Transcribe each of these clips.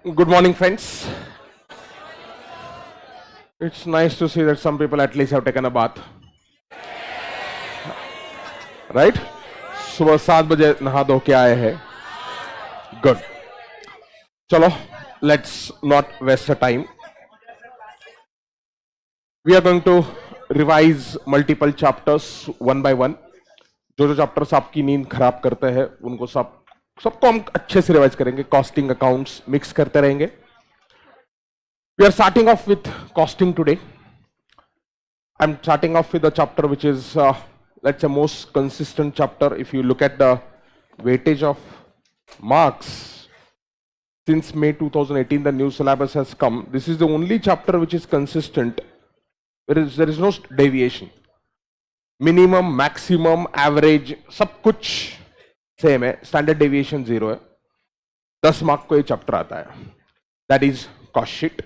Good morning, friends. It's nice to see that some people at least have taken a bath. Right? सुबह 7 बजे नहा धो के आए हैं. Good. चलो, let's not waste the time. We are going to revise multiple chapters one by one. जो chapters आपकी नींद खराब करते हैं उनको सबको हम अच्छे से रिवाइज करेंगे. कॉस्टिंग अकाउंट्स मिक्स करते रहेंगे. We are starting off with costing today. I'm starting off with a chapter which is, let's say, most consistent chapter. If you look at the weightage of marks, since May 2018, the new syllabus has come. This is the only chapter which is consistent. There is no deviation. Minimum, maximum, average, सब कुछ same है. Standard deviation 0 है. 10 mark को ये chapter आता है. That is cost sheet.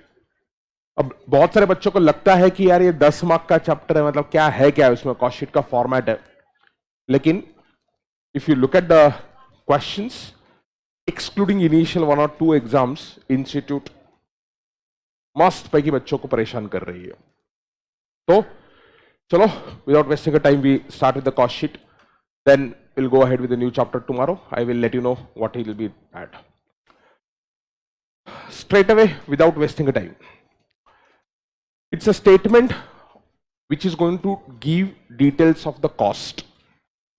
अब बहुत सारे बच्चों को लगता है कि यार ये 10 मार्क का चैप्टर है, मतलब क्या है उसमें, कॉस्ट शीट का फॉर्मेट है. लेकिन if you look at the questions, excluding initial 1 और 2 एग्जाम्स, इंस्टीट्यूट मस्त पैकी बच्चों को परेशान कर रही है. तो चलो, without wasting time we start with the cost sheet, then will go ahead with the new chapter tomorrow. I will let you know what he will be at straight away without wasting time. It's a statement which is going to give details of the cost.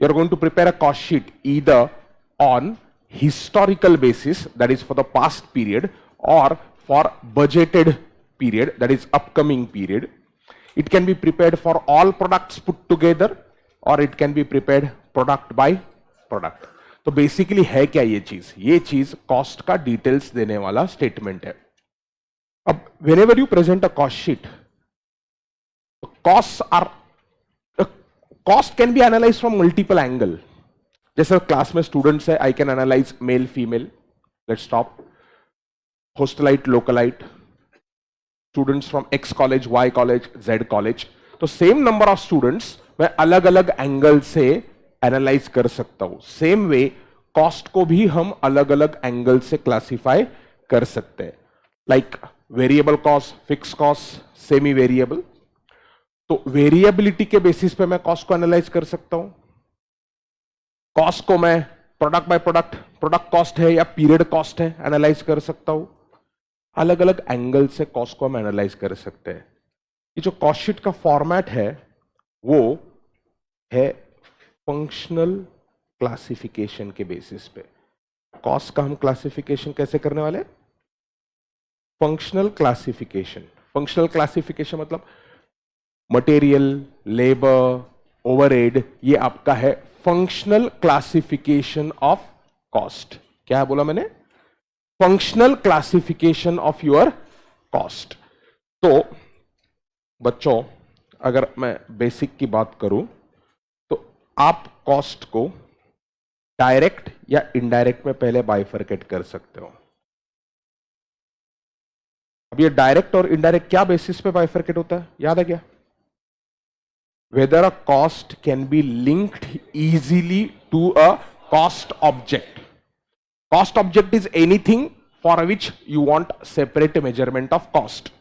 You're going to prepare a cost sheet either on historical basis, that is for the past period, or for budgeted period, that is upcoming period. It can be prepared for all products put together, or it can be prepared product by product. तो basically है क्या ये चीज cost का details देने वाला statement है. अब whenever you present a cost sheet, cost can be analyzed from multiple angle. जैसे क्लास में स्टूडेंट्स है, I can analyse male female, let's stop, hostelite localite, students from X college, Y college, Z college. तो same number of students मैं अलग अलग angle से analyse कर सकता हूं. सेम वे कॉस्ट को भी हम अलग अलग एंगल से क्लासिफाई कर सकते हैं. Like variable cost, fix cost, semi variable. तो वेरिएबिलिटी के बेसिस पे मैं कॉस्ट को एनालाइज कर सकता हूं. कॉस्ट को मैं product by product, product cost है या पीरियड कॉस्ट है, एनालाइज कर सकता हूं. अलग अलग एंगल से कॉस्ट को हम एनालाइज कर सकते हैं. ये जो कॉस्ट शीट का फॉर्मेट है वो है फंक्शनल क्लासिफिकेशन के बेसिस पे. कॉस्ट का हम क्लासिफिकेशन कैसे करने वाले? Functional classification. फंक्शनल क्लासिफिकेशन मतलब मटेरियल, लेबर, ओवरहेड, ये आपका है फंक्शनल क्लासिफिकेशन ऑफ कॉस्ट. क्या बोला मैंने? Functional classification of your cost. तो बच्चों, अगर मैं बेसिक की बात करूं तो आप कॉस्ट को डायरेक्ट या इनडायरेक्ट में पहले बाइफरकेट कर सकते हो. अब ये डायरेक्ट और इनडायरेक्ट क्या बेसिस पे बाइफरकेट होता है, याद है क्या? Whether a cost can be linked easily to a cost object. Cost object is anything for which you want separate measurement of cost.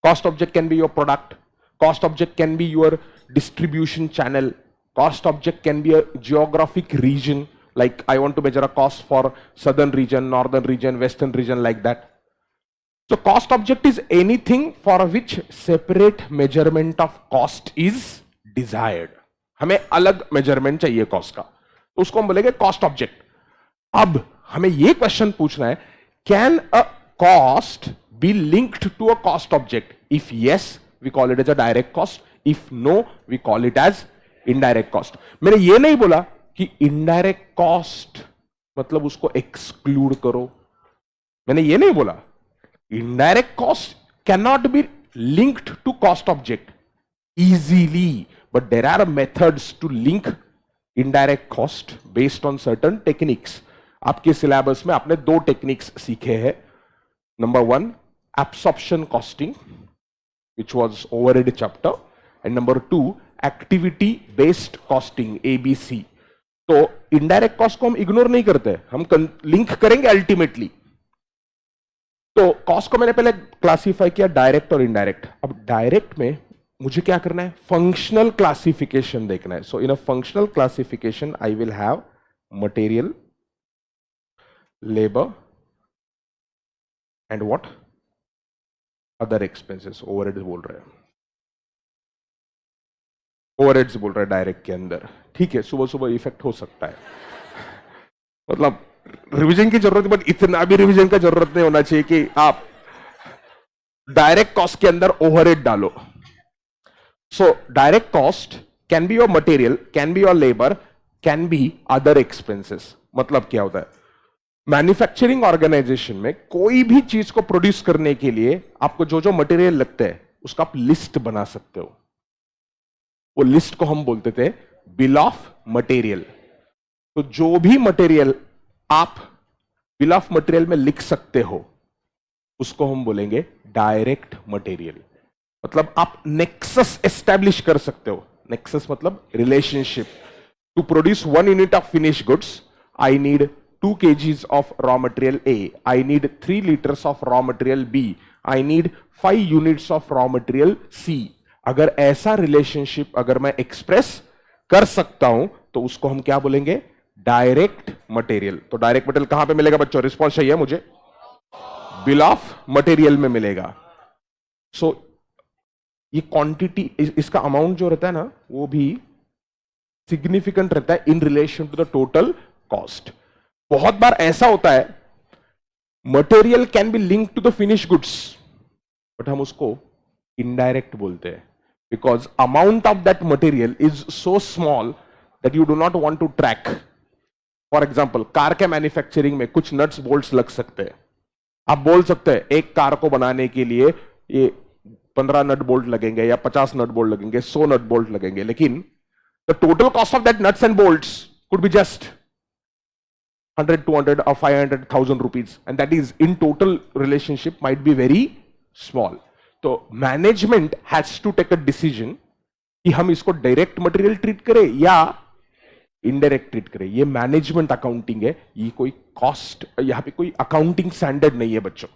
Cost object can be your product. Cost object can be your distribution channel. Cost object can be a geographic region. Like I want to measure a cost for southern region, northern region, western region, like that. So cost object is anything for which separate measurement of cost is desired. हमें अलग measurement चाहिए cost का, तो उसको हम बोलेंगे cost object. अब हमें यह क्वेश्चन पूछना है, can a cost be linked to a cost object? If yes, we call it as a direct cost. If no, we call it as indirect cost. मैंने यह नहीं बोला कि इनडायरेक्ट कॉस्ट मतलब उसको एक्सक्लूड करो. मैंने यह नहीं बोला. Indirect cost can not be linked to cost object easily, but there are methods to link indirect cost based on certain techniques. आपके सिलेबस में आपने 2 टेक्निक्स सीखे हैं. Number 1 absorption costing, which was overhead chapter, and number 2 activity based costing, ABC. तो indirect cost को हम ignore नहीं करते, हम लिंक करेंगे अल्टीमेटली. तो कॉस्ट को मैंने पहले क्लासिफाई किया डायरेक्ट और इनडायरेक्ट। अब डायरेक्ट में मुझे क्या करना है, फंक्शनल क्लासिफिकेशन देखना है। So in a functional classification I will have material, labour and what, other expenses. Overheads बोल रहे हैं, ओवरहेड्स बोल रहे हैं डायरेक्ट के अंदर। ठीक है, सुबह सुबह इफेक्ट हो सकता है, मतलब रिवीजन की जरूरत है, बट इतना भी रिवीजन का जरूरत नहीं होना चाहिए कि आप डायरेक्ट कॉस्ट के अंदर ओवरहेड डालो। So direct cost can be your material, can be your labour, can be other expenses. मतलब क्या होता है, मैन्युफैक्चरिंग ऑर्गेनाइजेशन में कोई भी चीज को प्रोड्यूस करने के लिए आपको जो जो मटेरियल लगता है उसका आप लिस्ट बना सकते हो। वो लिस्ट को हम बोलते थे बिल ऑफ मटेरियल। तो जो भी मटेरियल आप बिल ऑफ मटेरियल में लिख सकते हो उसको हम बोलेंगे डायरेक्ट मटेरियल। मतलब आप नेक्सस एस्टैब्लिश कर सकते हो। नेक्सस मतलब relationship. To produce 1 unit of finish goods I need 2 kgs of raw material A. I need 3 liters of raw material B. I need 5 units of raw material C. अगर ऐसा relationship अगर मैं express कर सकता हूं तो उसको हम क्या बोलेंगे, डायरेक्ट मटेरियल। तो डायरेक्ट मटेरियल कहां पे मिलेगा बच्चों, रिस्पॉन्स चाहिए मुझे, बिल ऑफ मटेरियल में मिलेगा। सो ये क्वांटिटी, इसका अमाउंट जो रहता है ना वो भी सिग्निफिकेंट रहता है in relation to the total cost. बहुत बार ऐसा होता है material can be link to the finish goods, but हम उसको इनडायरेक्ट बोलते हैं because amount of that material is so small that you do not want to track. For example car के मैन्युफैक्चरिंग में कुछ नट्स बोल्ट्स लग सकते हैं। आप बोल सकते हैं एक कार को बनाने के लिए ये 15 नट बोल्ट लगेंगे या 50 नट बोल्ट लगेंगे, 100 नट बोल्ट लगेंगे, लेकिन the total cost of that nuts and bolts could be just 100, 200 or 500,000 rupees, and that is in total relationship might be very small. तो management has to take a decision कि हम इसको direct material treat करें या indirect treat करें। ये management accounting है, ये कोई कॉस्ट, यहां पे कोई अकाउंटिंग स्टैंडर्ड नहीं है बच्चों,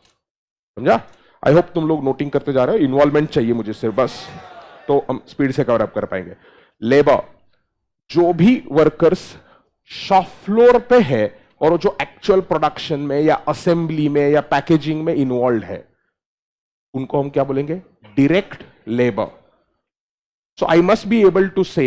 समझा। आई होप तुम लोग नोटिंग करते जा रहे हो। इन्वॉल्वमेंट चाहिए मुझे सिर्फ, बस, तो हम स्पीड से कवर अप कर पाएंगे। लेबर, जो भी वर्कर्स शॉप फ्लोर पे है और जो एक्चुअल प्रोडक्शन में या असेंबली में या पैकेजिंग में इन्वॉल्व है उनको हम क्या बोलेंगे, direct labour. So I must be able to say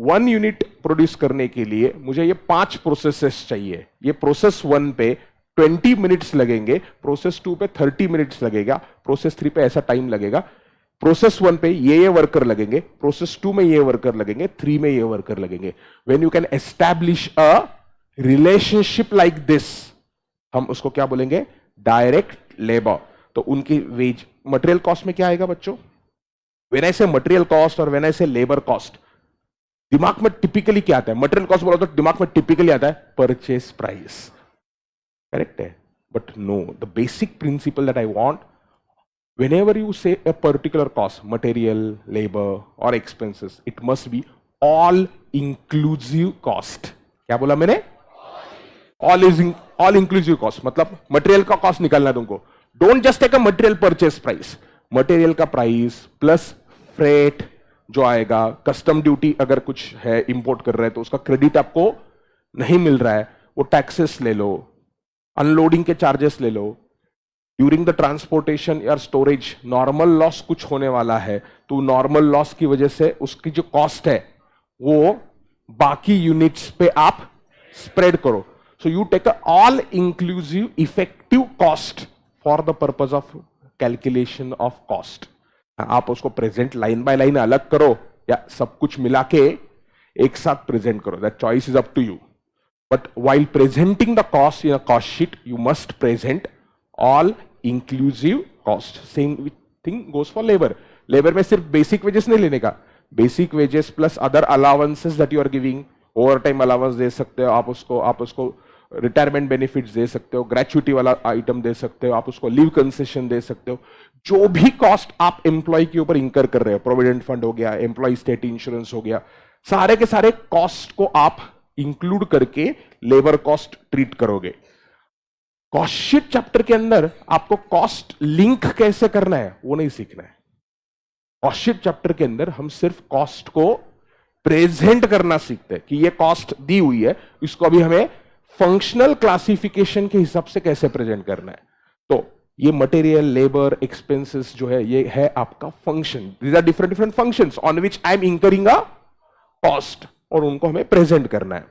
1 unit produce करने के लिए मुझे ये 5 प्रोसेसेस चाहिए। ये प्रोसेस 1 पे 20 मिनट्स लगेंगे, प्रोसेस 2 पे 30 मिनट्स लगेगा, प्रोसेस 3 पे ऐसा टाइम लगेगा। प्रोसेस 1 पे ये वर्कर लगेंगे, प्रोसेस 2 में ये वर्कर लगेंगे, 3 में ये वर्कर लगेंगे। When you can establish a relationship like this हम उसको क्या बोलेंगे, डायरेक्ट लेबर। तो उनकी वेज, मटेरियल कॉस्ट में क्या आएगा बच्चों, व्हेन आई से मटेरियल कॉस्ट और व्हेन आई से लेबर कॉस्ट, दिमाग में टिपिकली क्या आता है, मटेरियल कॉस्ट बोला तो दिमाग में टिपिकली आता है परचेस प्राइस, करेक्ट है। But no, the basic principle that I want, whenever you say a particular cost, material, labor or expenses, it must be all inclusive cost. क्या बोला मैंने, all inclusive cost, मतलब material का cost निकालना है तुमको। Don't just take a material purchase price, material का price plus freight जो आएगा, कस्टम ड्यूटी अगर कुछ है इंपोर्ट कर रहे हैं तो उसका क्रेडिट आपको नहीं मिल रहा है, वो टैक्सेस ले लो, अनलोडिंग के चार्जेस ले लो, ड्यूरिंग द ट्रांसपोर्टेशन या स्टोरेज नॉर्मल लॉस कुछ होने वाला है तो नॉर्मल लॉस की वजह से उसकी जो कॉस्ट है वो बाकी यूनिट्स पे आप स्प्रेड करो। So you take a all inclusive effective cost for the purpose of calculation of cost. आप उसको प्रेजेंट लाइन बाय लाइन अलग करो या सब कुछ मिला के एक साथ प्रेजेंट करो, that choice is up to you. But while presenting the cost in a cost sheet, you must present all inclusive cost. Same thing goes for labor. Labor में सिर्फ basic wages नहीं लेने का, basic wages plus other allowances that you are giving, overtime allowance दे सकते हो आप उसको retirement benefits दे सकते हो, ग्रेचुइटी वाला आइटम दे सकते हो, आप उसको लीव कंसेशन दे सकते हो। जो भी कॉस्ट आप एम्प्लॉय के ऊपर इंकर कर रहे हो, प्रोविडेंट फंड हो गया, एम्प्लॉय स्टेट इंश्योरेंस हो गया, सारे के सारे कॉस्ट को आप इंक्लूड करके लेबर कॉस्ट ट्रीट करोगे। कॉस्ट शीट चैप्टर के अंदर आपको कॉस्ट लिंक कैसे करना है वो नहीं सीखना है। कॉस्ट शीट चैप्टर के अंदर हम सिर्फ कॉस्ट को प्रेजेंट करना सीखते हैं कि ये कॉस्ट दी हुई है, इसको अभी हमें फंक्शनल क्लासिफिकेशन के हिसाब से कैसे प्रेजेंट करना है। तो ये मटेरियल, लेबर, एक्सपेंसेस जो है ये है आपका function. These are different different functions on which I am incurring a cost और उनको हमें प्रेजेंट करना है।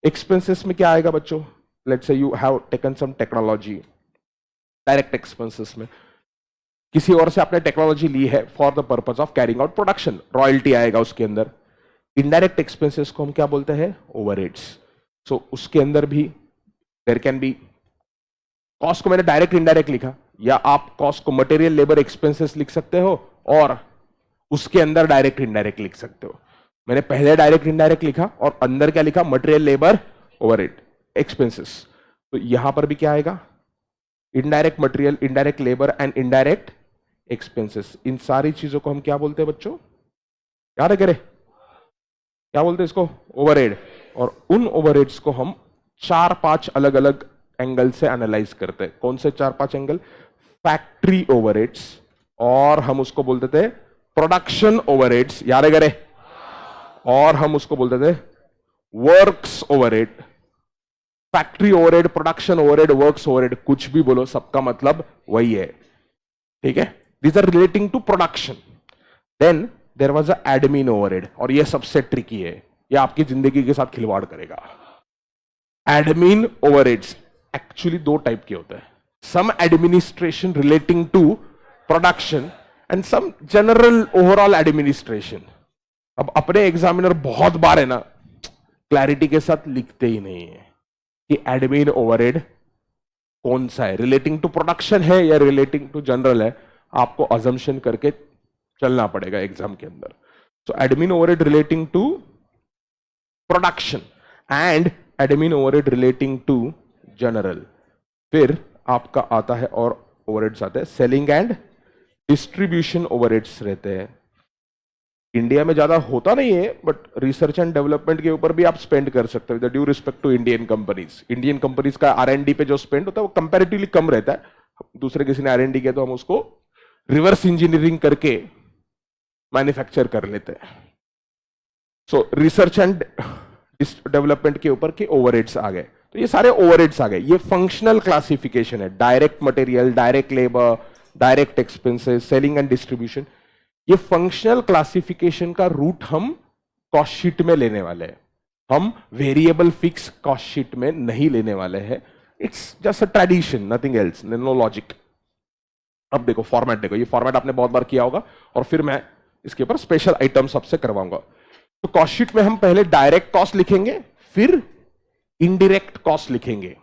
एक्सपेंसेस में क्या आएगा बच्चों? Let's say you have taken some technology. Direct expenses में किसी और से आपने टेक्नोलॉजी ली है for the purpose of carrying out production, royalty आएगा उसके अंदर। इनडायरेक्ट एक्सपेंसेस को हम क्या बोलते हैं? ओवरहेड्स। सो उसके अंदर भी देयर कैन बी, कॉस्ट को मैंने डायरेक्ट इनडायरेक्ट लिखा, या आप कॉस्ट को मटेरियल, लेबर, एक्सपेंसेस लिख सकते हो और उसके अंदर डायरेक्ट इनडायरेक्ट लिख सकते हो। मैंने पहले डायरेक्ट इनडायरेक्ट लिखा और अंदर क्या लिखा? Material, labour, overhead, expenses. तो यहां पर भी क्या आएगा? Indirect material, indirect labour and indirect expenses. इन सारी चीजों को हम क्या बोलते हैं बच्चों? याद है करे? क्या बोलते हैं इसको? ओवरहेड। और उन ओवरहेड्स को हम 4-5 अलग अलग एंगल से एनालाइज करते हैं। कौन से 4-5 एंगल? फैक्ट्री ओवरहेड्स, और हम उसको बोलते थे प्रोडक्शन ओवरहेड्स, याद है करे? और हम उसको बोलते थे works overhead. Factory overhead, production overhead, works overhead, कुछ भी बोलो, सबका मतलब वही है। ठीक है? These are relating to production. Then there was a admin overhead, और ये सबसे ट्रिकी है, ये आपकी जिंदगी के साथ खिलवाड़ करेगा। एडमिन ओवरहेड्स एक्चुअली 2 टाइप के होते हैं। Some administration relating to production and some general overall administration. अब अपने एग्जामिनर बहुत बार है ना क्लैरिटी के साथ लिखते ही नहीं है कि एडमिन ओवरहेड कौन सा है, रिलेटिंग टू प्रोडक्शन है या रिलेटिंग टू जनरल है। आपको अजम्पशन करके चलना पड़ेगा एग्जाम के अंदर। So admin overhead relating to production and admin overhead relating to general. फिर आपका आता है और ओवरहेड्स आते हैं सेलिंग एंड डिस्ट्रीब्यूशन ओवरहेड्स रहते हैं। इंडिया में ज्यादा होता नहीं है, बट रिसर्च एंड डेवलपमेंट के ऊपर भी आप स्पेंड कर सकते हो with due respect to Indian companies. Indian companies का R&D पे जो स्पेंड होता है वो कंपैरेटिवली कम रहता है। दूसरे किसी ने R&D किया तो हम उसको रिवर्स इंजीनियरिंग करके मैन्युफैक्चर कर लेते हैं। सो रिसर्च एंड डेवलपमेंट के ऊपर के ओवरहेड्स आ गए। तो ये सारे ओवरहेड्स आ गए। ये फंक्शनल क्लासिफिकेशन है। Direct material, direct labour, direct expenses, selling and distribution. ये फंक्शनल क्लासिफिकेशन का रूट हम कॉस्ट शीट में लेने वाले हैं। हम वेरिएबल फिक्स कॉस्ट शीट में नहीं लेने वाले हैं। It's just a tradition, nothing else, no logic. अब देखो फॉर्मेट, देखो ये फॉर्मेट आपने बहुत बार किया होगा और फिर मैं इसके ऊपर स्पेशल आइटम सबसे करवाऊंगा। तो कॉस्ट शीट में हम पहले डायरेक्ट कॉस्ट लिखेंगे, फिर इनडायरेक्ट कॉस्ट लिखेंगे।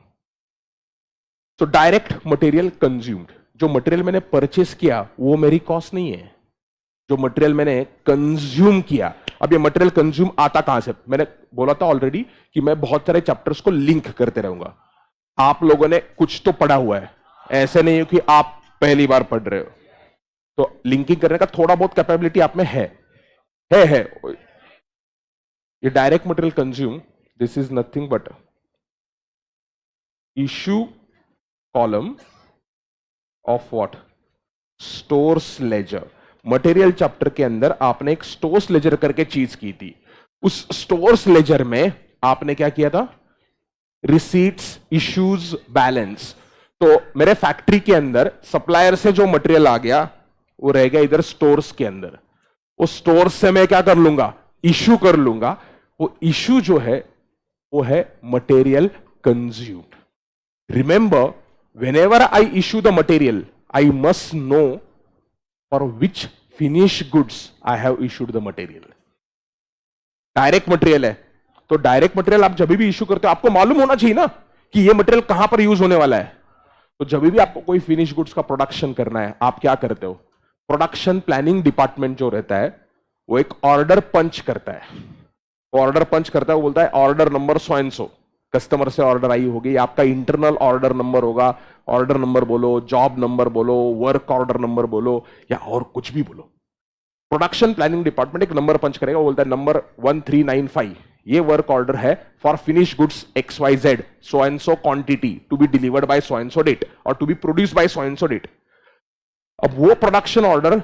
तो डायरेक्ट मटेरियल कंज्यूम्ड, जो मटेरियल मैंने परचेस किया वो मेरी कॉस्ट नहीं है। जो मटेरियल मैंने कंज्यूम किया, अब ये मटेरियल कंज्यूम आता कहां से? मैंने बोला था ऑलरेडी कि मैं बहुत सारे चैप्टर्स को लिंक करते रहूंगा। आप लोगों ने कुछ तो पढ़ा हुआ है, ऐसे नहीं हो कि आप पहली बार पढ़ रहे हो। तो लिंकिंग करने का थोड़ा बहुत कैपेबिलिटी आप में है। ये direct material consume, this is nothing but issue column of what? Stores ledger. Material chapter के अंदर आपने एक स्टोर्स लेजर करके चीज की थी। उस स्टोर्स लेजर में आपने क्या किया था? Receipts, issues, balance. तो मेरे फैक्ट्री के अंदर सप्लायर से जो मटेरियल आ गया वो रह गया इधर स्टोर्स के अंदर। वो स्टोर्स से मैं क्या कर लूंगा? इश्यू कर लूंगा। वो इश्यू जो है वो है material consumed. Remember, whenever I issue the material, I must know for which finished goods I have issued the material. Direct material है तो डायरेक्ट मटेरियल आप जब भी इश्यू करते हो आपको मालूम होना चाहिए ना कि ये मटेरियल कहां पर यूज होने वाला है। तो जब भी आपको कोई फिनिश गुड्स का प्रोडक्शन करना है, आप क्या करते हो? प्रोडक्शन प्लानिंग डिपार्टमेंट जो रहता है वो एक ऑर्डर पंच करता है। वो ऑर्डर पंच करता है, वो बोलता है order number so and so, customer से ऑर्डर आई होगी, आपका इंटरनल ऑर्डर नंबर होगा, ऑर्डर नंबर बोलो, जॉब नंबर बोलो, वर्क ऑर्डर नंबर बोलो या और कुछ भी बोलो। प्रोडक्शन प्लानिंग डिपार्टमेंट एक नंबर पंच करेगा, वो बोलता है नंबर 1395, ये वर्क ऑर्डर है for finish goods XYZ so and so quantity to be delivered by so and so date और to be produced by so and so date. अब वो प्रोडक्शन ऑर्डर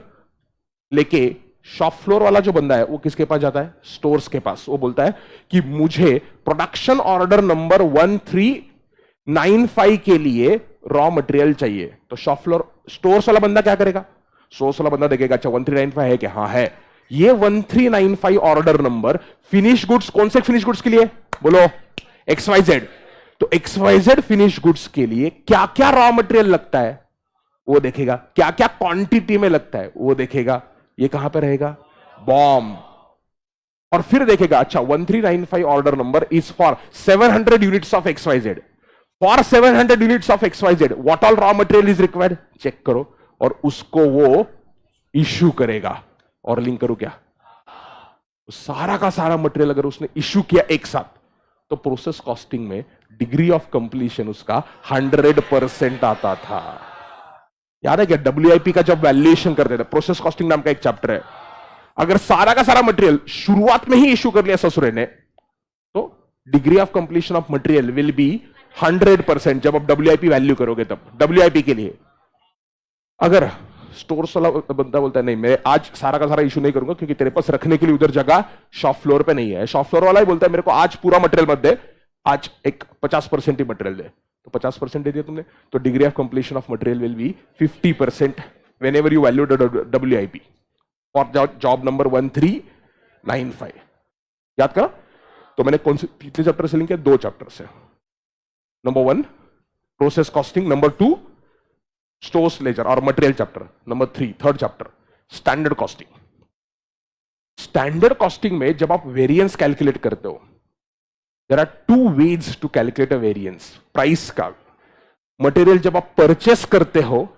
लेके शॉप फ्लोर वाला जो बंदा है वो किसके पास जाता है? स्टोर्स के पास। वो बोलता है कि मुझे प्रोडक्शन ऑर्डर नंबर 1395 के लिए रॉ मटेरियल चाहिए। तो शॉप फ्लोर स्टोर्स वाला बंदा क्या करेगा? स्टोर्स वाला बंदा देखेगा अच्छा 1395 है क्या? हाँ है। ये 1395 ऑर्डर नंबर फिनिश गुड्स, कौन से फिनिश गुड्स के लिए? बोलो XYZ। तो XYZ फिनिश गुड्स के लिए क्या क्या रॉ मटेरियल लगता है वो देखेगा, क्या क्या क्वांटिटी में लगता है वो देखेगा। ये कहां पे रहेगा? बॉम्ब। और फिर देखेगा अच्छा 1395 order number is for 700 units of XYZ। For 700 units of XYZ what all raw material is required, check करो और उसको वो इश्यू करेगा। और लिंक करो क्या? सारा का सारा मटेरियल अगर उसने इश्यू किया एक साथ तो प्रोसेस कॉस्टिंग में डिग्री ऑफ कंप्लीशन उसका 100% आता था। याद है क्या? WIP का जब वैल्यूएशन करते थे, प्रोसेस कॉस्टिंग नाम का एक चैप्टर है, अगर सारा का सारा मटेरियल शुरुआत में ही इश्यू कर लिया ससुरे ने तो degree of completion of material will be 100% जब आप WIP वैल्यू करोगे तब। WIP के लिए अगर स्टोर्स वाला बंदा बोलता है नहीं मैं आज सारा का सारा इशू नहीं करूंगा क्योंकि तेरे पास रखने के लिए उधर जगह शॉप फ्लोर पे नहीं है, शॉप फ्लोर वाला ही बोलता है मेरे को आज पूरा मटेरियल मत दे, आज एक 50% ही मटेरियल दे, तो 50% दे दिया तुमने, तो degree of completion of material will be 50% when ever you value WIP for job number 1395। याद करा? तो मैंने कौन से कितने चैप्टर से लिंक किया? 2 चैप्टर से। Number 1 process costing, number 2 stores ledger और material chapter, number 3 third chapter standard costing. Standard costing में जब आप वेरिएंस कैलकुलेट करते हो there are 2 ways to calculate a variance. Price का मटेरियल जब आप परचेस करते हो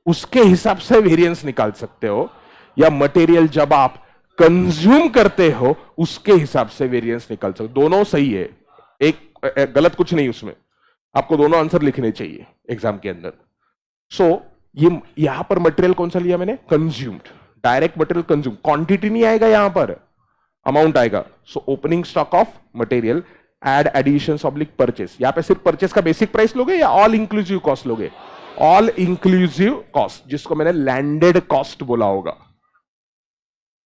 उसके हिसाब से वेरिएंस निकाल सकते हो, या मटेरियल जब आप कंज्यूम करते हो उसके हिसाब से वेरिएंस निकाल सकते हो। दोनों सही है, एक गलत कुछ नहीं उसमें, आपको दोनों आंसर लिखने चाहिए एग्जाम के अंदर। सो ये यहां पर मटेरियल कौन सा लिया मैंने? Consumed. Direct material consume, quantity नहीं आएगा यहां पर, अमाउंट आएगा। So opening stock of material add additions oblique purchase. यहां पे सिर्फ परचेस का बेसिक प्राइस लोगे या ऑल इंक्लूसिव कॉस्ट लोगे? ऑल इंक्लूसिव कॉस्ट, जिसको मैंने लैंडेड कॉस्ट बोला होगा।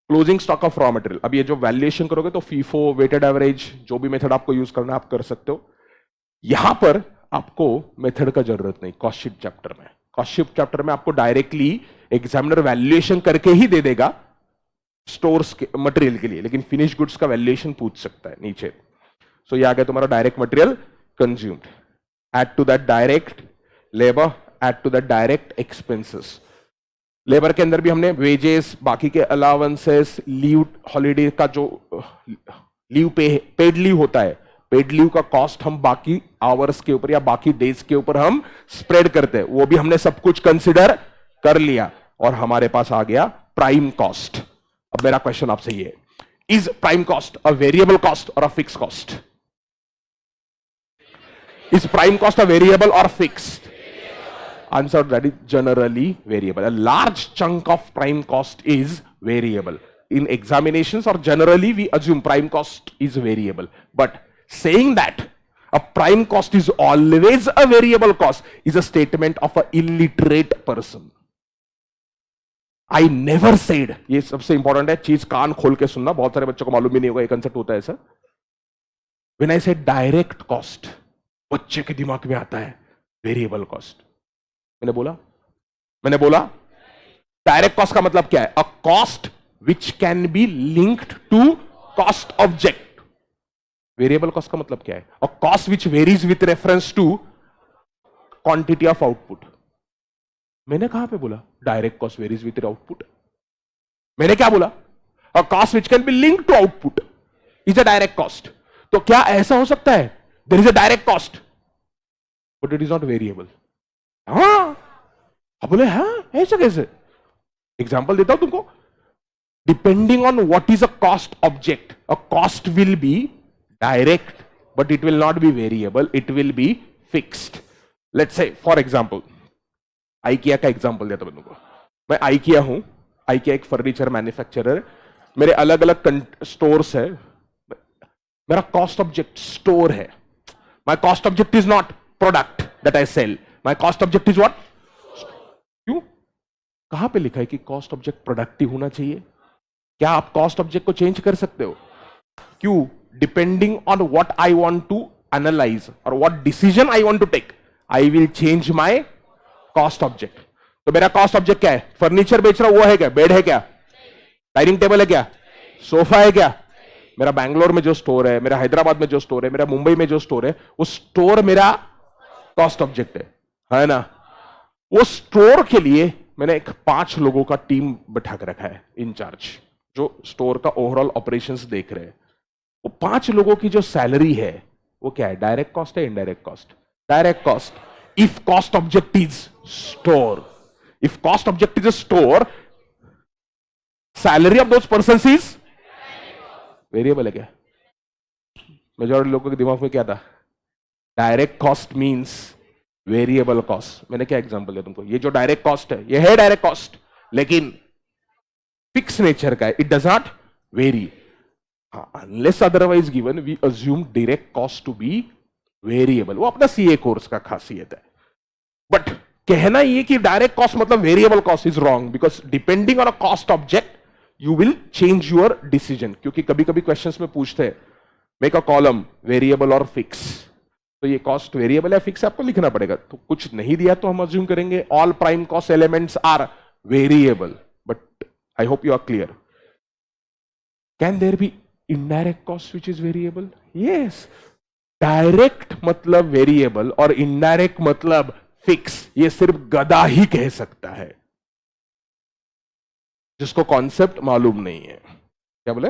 Closing stock of raw material, अब ये जो वैल्यूएशन करोगे तो फीफो, वेटेड एवरेज, जो भी मेथड आपको यूज करना है आप कर सकते हो। यहां पर आपको मेथड का जरूरत नहीं। कॉस्ट शीट चैप्टर में, कॉस्ट शीट चैप्टर में आपको डायरेक्टली एग्जामिनर वैल्यूएशन करके ही दे देगा स्टोर्स के मटेरियल के लिए, लेकिन फिनिश गुड्स का वैल्यूएशन पूछ सकता है नीचे। सो ये आ गया तुम्हारा direct material consumed. Add to that direct labour, add to that direct expenses. Labour के अंदर भी हमने वेजेस, बाकी के अलाउंसेस, लीव, हॉलीडे का जो लीव पेड लीव होता है, पेड लीव का कॉस्ट हम बाकी आवर्स के ऊपर या बाकी डेज के ऊपर हम स्प्रेड करते हैं, वो भी हमने सब कुछ कंसिडर कर लिया और हमारे पास आ गया प्राइम कॉस्ट। अब मेरा क्वेश्चन आपसे ये है, is prime cost a variable cost और a fix cost? Is prime cost a variable और fixed? Answer, that is generally variable. A large chunk of prime cost is variable. In examinations or generally we assume prime cost is variable. But saying that a prime cost is always a variable cost is a statement of an illiterate person. I never said, ये सबसे important है, चीज कान खोल के सुनना, बहुत सारे बच्चों को मालूम भी नहीं होगा ये कंसेप्ट होता है sir. When I say direct cost, बच्चे के दिमाग में आता है वेरिएबल कॉस्ट। मैंने बोला डायरेक्ट कॉस्ट का मतलब क्या है? A cost which can be linked to cost object. Variable cost का मतलब क्या है? A cost which varies with reference to quantity of output. मैंने कहां पे बोला direct cost varies with output? मैंने क्या बोला? A cost which can be linked to output is a direct cost. तो क्या ऐसा हो सकता है there is a direct cost but it is not variable? हाँ, अब बोले हाँ ऐसा कैसे? एग्जाम्पल देता हूं तुमको। Depending on what is a cost object, a cost will be direct but it will not be variable, it will be fixed. Let's say for example IKEA का एग्जाम्पल देता हूं तुमको। मैं आइकिया हूं, आइकिया एक फर्नीचर मैन्युफैक्चरर, मेरे अलग अलग स्टोर्स है, मेरा कॉस्ट ऑब्जेक्ट स्टोर है. My cost object is not product that I sell. My cost object is what? क्यों? कहां पे लिखा है कि कॉस्ट ऑब्जेक्ट प्रोडक्टिव होना चाहिए? क्या आप कॉस्ट ऑब्जेक्ट को चेंज कर सकते हो? क्यों? Depending on what I want to analyse और what decision I want to take, I will change my cost object. तो मेरा कॉस्ट ऑब्जेक्ट क्या है? फर्नीचर बेच रहा हूं, वो है क्या? बेड है क्या? डाइनिंग टेबल है क्या? सोफा है क्या? मेरा बैंगलोर में जो स्टोर है, मेरा हैदराबाद में जो स्टोर है, मेरा मुंबई में जो स्टोर है, वो स्टोर मेरा कॉस्ट ऑब्जेक्ट है ना? वो स्टोर के लिए मैंने एक 5 लोगों का टीम बैठा के रखा है, इंचार्ज, जो स्टोर का ओवरऑल ऑपरेशंस देख रहे हैं. वो 5 लोगों की जो सैलरी है वो क्या है? डायरेक्ट कॉस्ट है, indirect cost? Direct cost. If cost object is store, if cost object is a store, salary of those persons is variable है क्या? मेजॉरिटी लोगों के दिमाग में क्या था? Direct cost means variable cost. मैंने क्या एग्जांपल दिया तुमको? ये जो डायरेक्ट कॉस्ट है, ये है डायरेक्ट कॉस्ट, लेकिन फिक्स नेचर का है. It does not vary. Unless otherwise given we assume direct cost to be variable. वो अपना सीए कोर्स का खासियत है. बट कहना ये कि डायरेक्ट कॉस्ट मतलब variable cost is wrong, because depending on a cost object you will change your decision. क्योंकि कभी कभी क्वेश्चंस में पूछते हैं मेक अ कॉलम वेरिएबल और फिक्स. तो ये कॉस्ट वेरिएबल है फिक्स आपको लिखना पड़ेगा. तो कुछ नहीं दिया तो हम अज्यूम करेंगे all prime cost elements are variable. But I hope you are clear. Can there be indirect cost which is variable? Yes. Direct मतलब वेरिएबल और इनडायरेक्ट मतलब फिक्स, ये सिर्फ गधा ही कह सकता है जिसको कॉन्सेप्ट मालूम नहीं है. क्या बोले?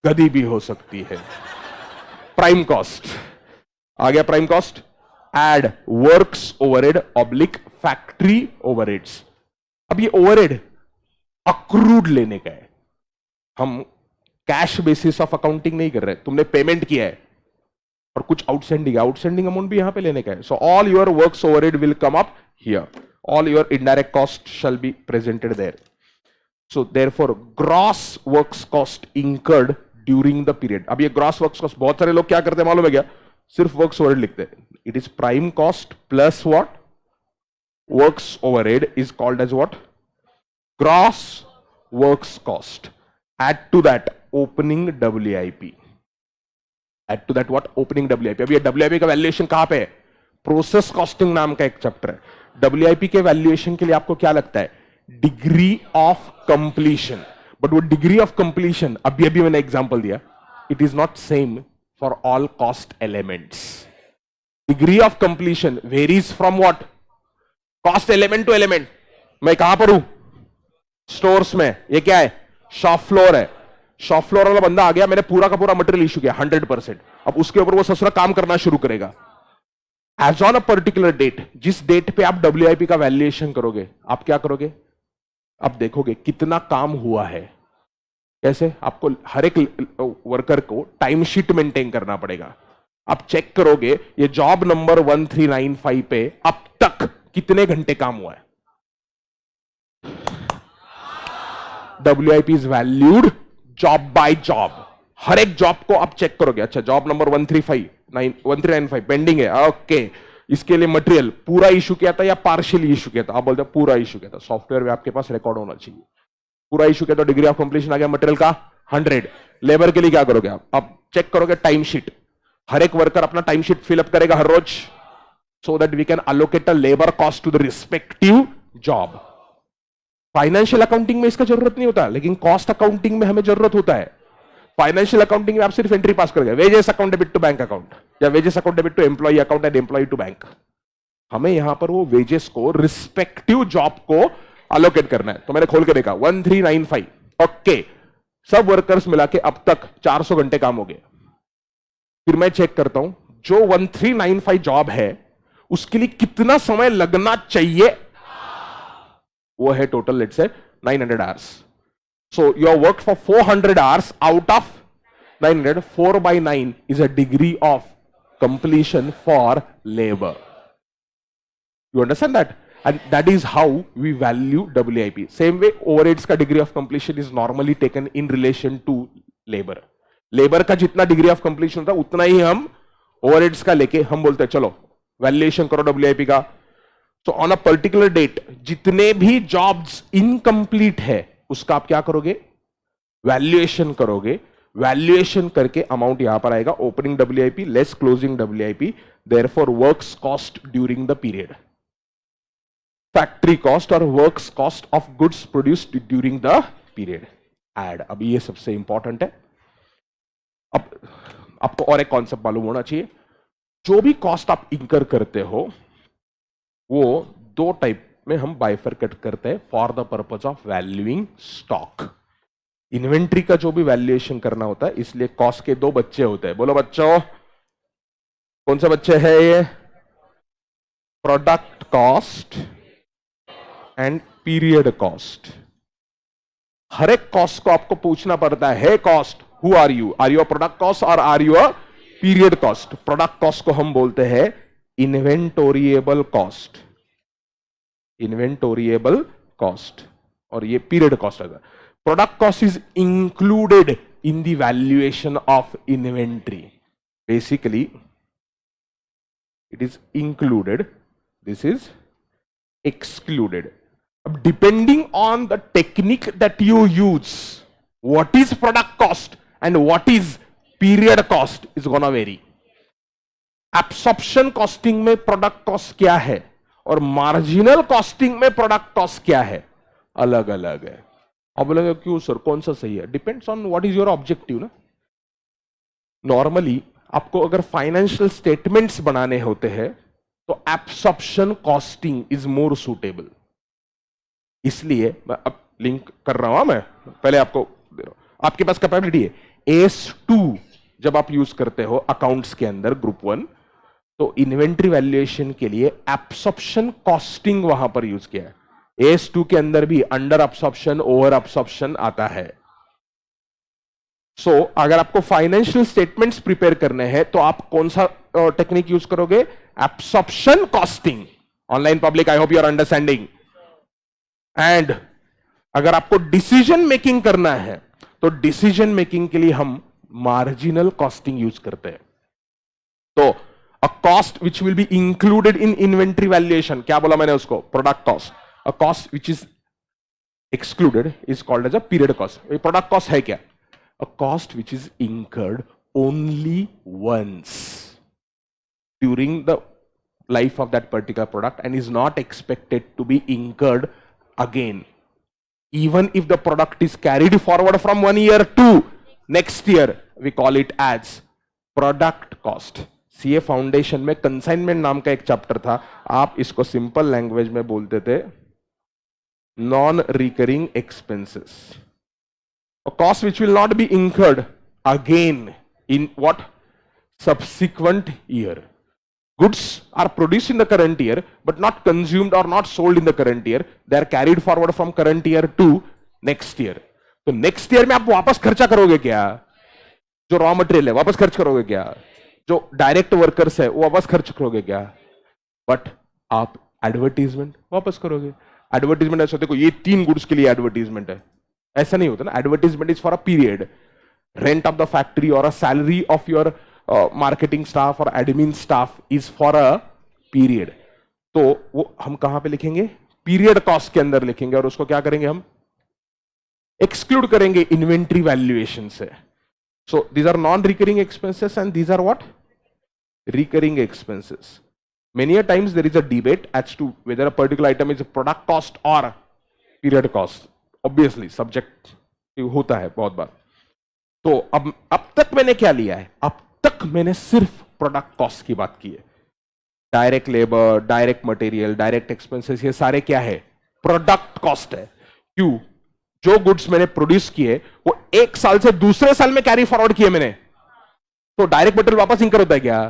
गधी भी हो सकती है. प्राइम कॉस्ट आ गया. Prime cost add works overhead oblique factory overheads. अब ये ओवरहेड अक्रूड लेने का है. हम कैश बेसिस ऑफ अकाउंटिंग नहीं कर रहे. तुमने पेमेंट किया है और कुछ आउटस्टैंडिंग अमाउंट भी यहां पे लेने का है. So all your works overhead will come up here. All your indirect cost shall be presented there. So therefore gross works cost incurred during the period. अब ये ग्रॉस वर्क्स कॉस्ट बहुत सारे लोग क्या करते हैं मालूम है क्या? सिर्फ वर्क्स ओवरहेड लिखते हैं. It is prime cost plus what? Works overhead is called as what? Gross works cost. Add to that opening WIP. Add to that what? Opening WIP. अब ये WIP का वैल्यूएशन कहां पे है? प्रोसेस कॉस्टिंग नाम का एक चैप्टर है. WIP के वैल्यूएशन के लिए आपको क्या लगता है? Degree of completion. बट वो डिग्री ऑफ कंप्लीशन अभी अभी मैंने एग्जांपल दिया, it is not same for all cost elements. Degree of completion varies from what? Cost element to element. मैं कहां पर हूं? स्टोर्स में. ये क्या है? शॉप फ्लोर है. शॉप फ्लोर वाला बंदा आ गया, मैंने पूरा का पूरा मटेरियल इशू किया 100%. अब उसके ऊपर वो ससुरा काम करना शुरू करेगा. As on a particular date, जिस डेट पे आप WIP का वैल्यूएशन करोगे, आप क्या करोगे? आप देखोगे कितना काम हुआ है. कैसे? आपको हर एक वर्कर को टाइम शीट मेंटेन करना पड़ेगा. आप चेक करोगे ये जॉब नंबर 1395 पे अब तक कितने घंटे काम हुआ है. WIP is valued job by job. हर एक जॉब को आप चेक करोगे. अच्छा, जॉब नंबर 1395 पेंडिंग है. ओके, इसके लिए मटेरियल पूरा इशू किया था या पार्शियली इशू किया था? आप बोलते हैं पूरा इशू किया था. सॉफ्टवेयर में आपके पास रिकॉर्ड होना चाहिए. पूरा इशू किया तो डिग्री ऑफ कंप्लीशन आ गया मटेरियल का 100. लेबर के लिए क्या करोगे आप चेक करोगे टाइम शीट. हर एक वर्कर अपना टाइम शीट फिलअप करेगा हर रोज, so that we can allocate a labour cost to the respective job. Financial accounting में इसका जरूरत नहीं होता, लेकिन कॉस्ट अकाउंटिंग में हमें जरूरत होता है. फाइनेंशियल अकाउंटिंग में आप सिर्फ एंट्री पास करोगे, wages account debit to bank account, या wages account debit to employee account and employee to bank. हमें यहां पर वो वेजेस को रिस्पेक्टिव जॉब को अलोकेट करना है. तो मैंने खोल के देखा 1395. ओके, सब वर्कर्स मिला के अब तक 400 घंटे काम हो गए. फिर मैं चेक करता हूं जो 1395 जॉब है उसके लिए कितना समय लगना चाहिए. वो है total let's say 900 hours. So you are work for 400 hours out of 900. 4 by 9 is a degree of completion for labor. You understand that? And that is how we value WIP. Same way overheads ka degree of completion is normally taken in relation to labor. Labour का जितना degree of completion होता है उतना ही हम overheads का लेके हम बोलते हैं चलो वैल्यूएशन करो डब्ल्यूआईपी का। तो ऑन अ पर्टिकुलर डेट जितने भी जॉब्स इनकम्प्लीट है उसका आप क्या करोगे, वैल्यूएशन करोगे। वैल्यूएशन करके अमाउंट यहां पर आएगा, opening WIP less closing WIP, therefore works cost during the period, factory cost और works cost of goods produced during the period add. अभी ये सबसे इंपॉर्टेंट है। अब आपको और एक कॉन्सेप्ट मालूम होना चाहिए, जो भी कॉस्ट आप इंकर करते हो वो दो टाइप में हम बाइफरकेट करते हैं for the purpose of valuing stock. Inventory का जो भी वैल्यूएशन करना होता है, इसलिए कॉस्ट के दो बच्चे होते हैं। बोलो बच्चों, कौन से बच्चे हैं ये? Product cost and period cost. हर एक कॉस्ट को आपको पूछना पड़ता है, hey cost who are you a product cost और are you a period cost? Product cost को हम बोलते हैं इन्वेंटोरिएबल कॉस्ट, इन्वेंटोरिएबल कॉस्ट, और ये पीरियड कॉस्ट है। Product cost is included in the valuation of inventory. Basically it is included, this is excluded. अब depending on the technique that you use, what is product cost and what is period cost is gonna vary. Absorption costing में product cost क्या है और marginal costing में product cost क्या है, अलग अलग है। अब बोलेंगे क्यों सर, कौन सा सही है? Depends on what is your objective ना। नॉर्मली आपको अगर फाइनेंशियल स्टेटमेंट्स बनाने होते हैं तो absorption costing is more suitable. इसलिए मैं अब लिंक कर रहा हूं, मैं पहले आपको दे रहा हूं। आपके पास कैपेबिलिटी है AS2 जब आप यूज करते हो अकाउंट्स के अंदर ग्रुप 1, तो इन्वेंट्री वैल्यूएशन के लिए एब्सॉर्प्शन कॉस्टिंग वहां पर यूज किया है। AS2 के अंदर भी अंडर एब्सॉर्प्शन, ओवर एब्सॉर्प्शन आता है। सो अगर आपको फाइनेंशियल स्टेटमेंट्स प्रिपेयर करने हैं तो आप कौन सा टेक्निक यूज करोगे? Absorption costing. Online public, I hope you are understanding. And अगर आपको डिसीजन मेकिंग करना है तो डिसीजन मेकिंग के लिए हम मार्जिनल कॉस्टिंग यूज करते हैं। तो a cost which will be included in inventory valuation, क्या बोला मैंने उसको? Product cost. A cost which is excluded is called as a period cost. Product cost है क्या? A cost which is incurred only once during the life of that particular product and is not expected to be incurred again, even if the product is carried forward from 1 year to next year, we call it as product cost. CA foundation में consignment नाम का एक chapter था, आप इसको simple language में बोलते थे non recurring expenses, a cost which will not be incurred again in what subsequent year. Goods are produced in the current year but not consumed or not sold in the current year. They are carried forward from current year to next year. तो next year में आप वापस खर्चा करोगे क्या? जो raw material है वापस खर्च करोगे क्या? जो डायरेक्ट वर्कर्स है वो वापस खर्च करोगे क्या? बट आप एडवर्टीजमेंट वापस करोगे। एडवर्टीजमेंट ऐसा देखो, ये 3 गुड्स के लिए एडवर्टीजमेंट है, ऐसा नहीं होता ना। Advertisement is for a period, rent of the factory और a salary of your marketing staff और admin staff is for a period. तो वो हम कहां पे लिखेंगे? पीरियड कॉस्ट के अंदर लिखेंगे, और उसको क्या करेंगे? हम एक्सक्लूड करेंगे इन्वेंट्री वैल्यूएशन से। So these are non recurring expenses and these are what? Recurring expenses. Many a times there is a debate as to whether a particular item is a product cost or period cost. Obviously subject होता है बहुत बार। तो अब तक मैंने क्या लिया है? अब तक मैंने सिर्फ प्रोडक्ट कॉस्ट की बात की है। Direct labour, direct material, direct expenses, ये सारे क्या है? प्रोडक्ट कॉस्ट है। क्यों? जो गुड्स मैंने प्रोड्यूस किए वो 1 साल से दूसरे साल में कैरी फॉरवर्ड किए मैंने, तो डायरेक्ट मटेरियल वापस इंकर होता है क्या?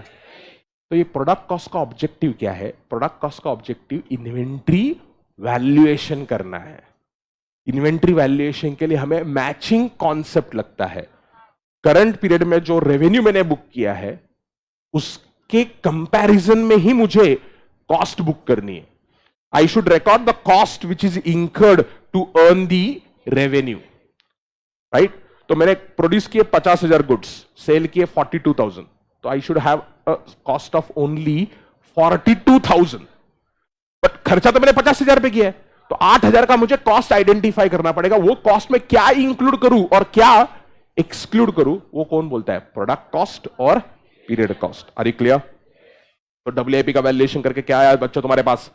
तो ये प्रोडक्ट कॉस्ट का ऑब्जेक्टिव क्या है? प्रोडक्ट कॉस्ट का ऑब्जेक्टिव इन्वेंट्री वैल्यूएशन करना है। इन्वेंट्री वैल्यूएशन के लिए हमें मैचिंग कॉन्सेप्ट लगता है। करंट पीरियड में जो रेवेन्यू मैंने बुक किया है उसके कंपैरिजन में ही मुझे कॉस्ट बुक करनी है। I should record the cost which is incurred to earn the revenue, right? तो मैंने प्रोड्यूस किए 50,000 गुड्स, सेल किए 42,000, तो I should have a cost of only 42,000, but खर्चा तो मैंने 50,000 पे किया है, तो 8,000 का मुझे कॉस्ट आइडेंटिफाई करना पड़ेगा। वो कॉस्ट में क्या इंक्लूड करूं और क्या एक्सक्लूड करूं, वो कौन बोलता है? प्रोडक्ट कॉस्ट और period cost. Are you clear? तो डब्ल्यूआईपी का वैल्यूएशन करके क्या आया बच्चों तुम्हारे पास?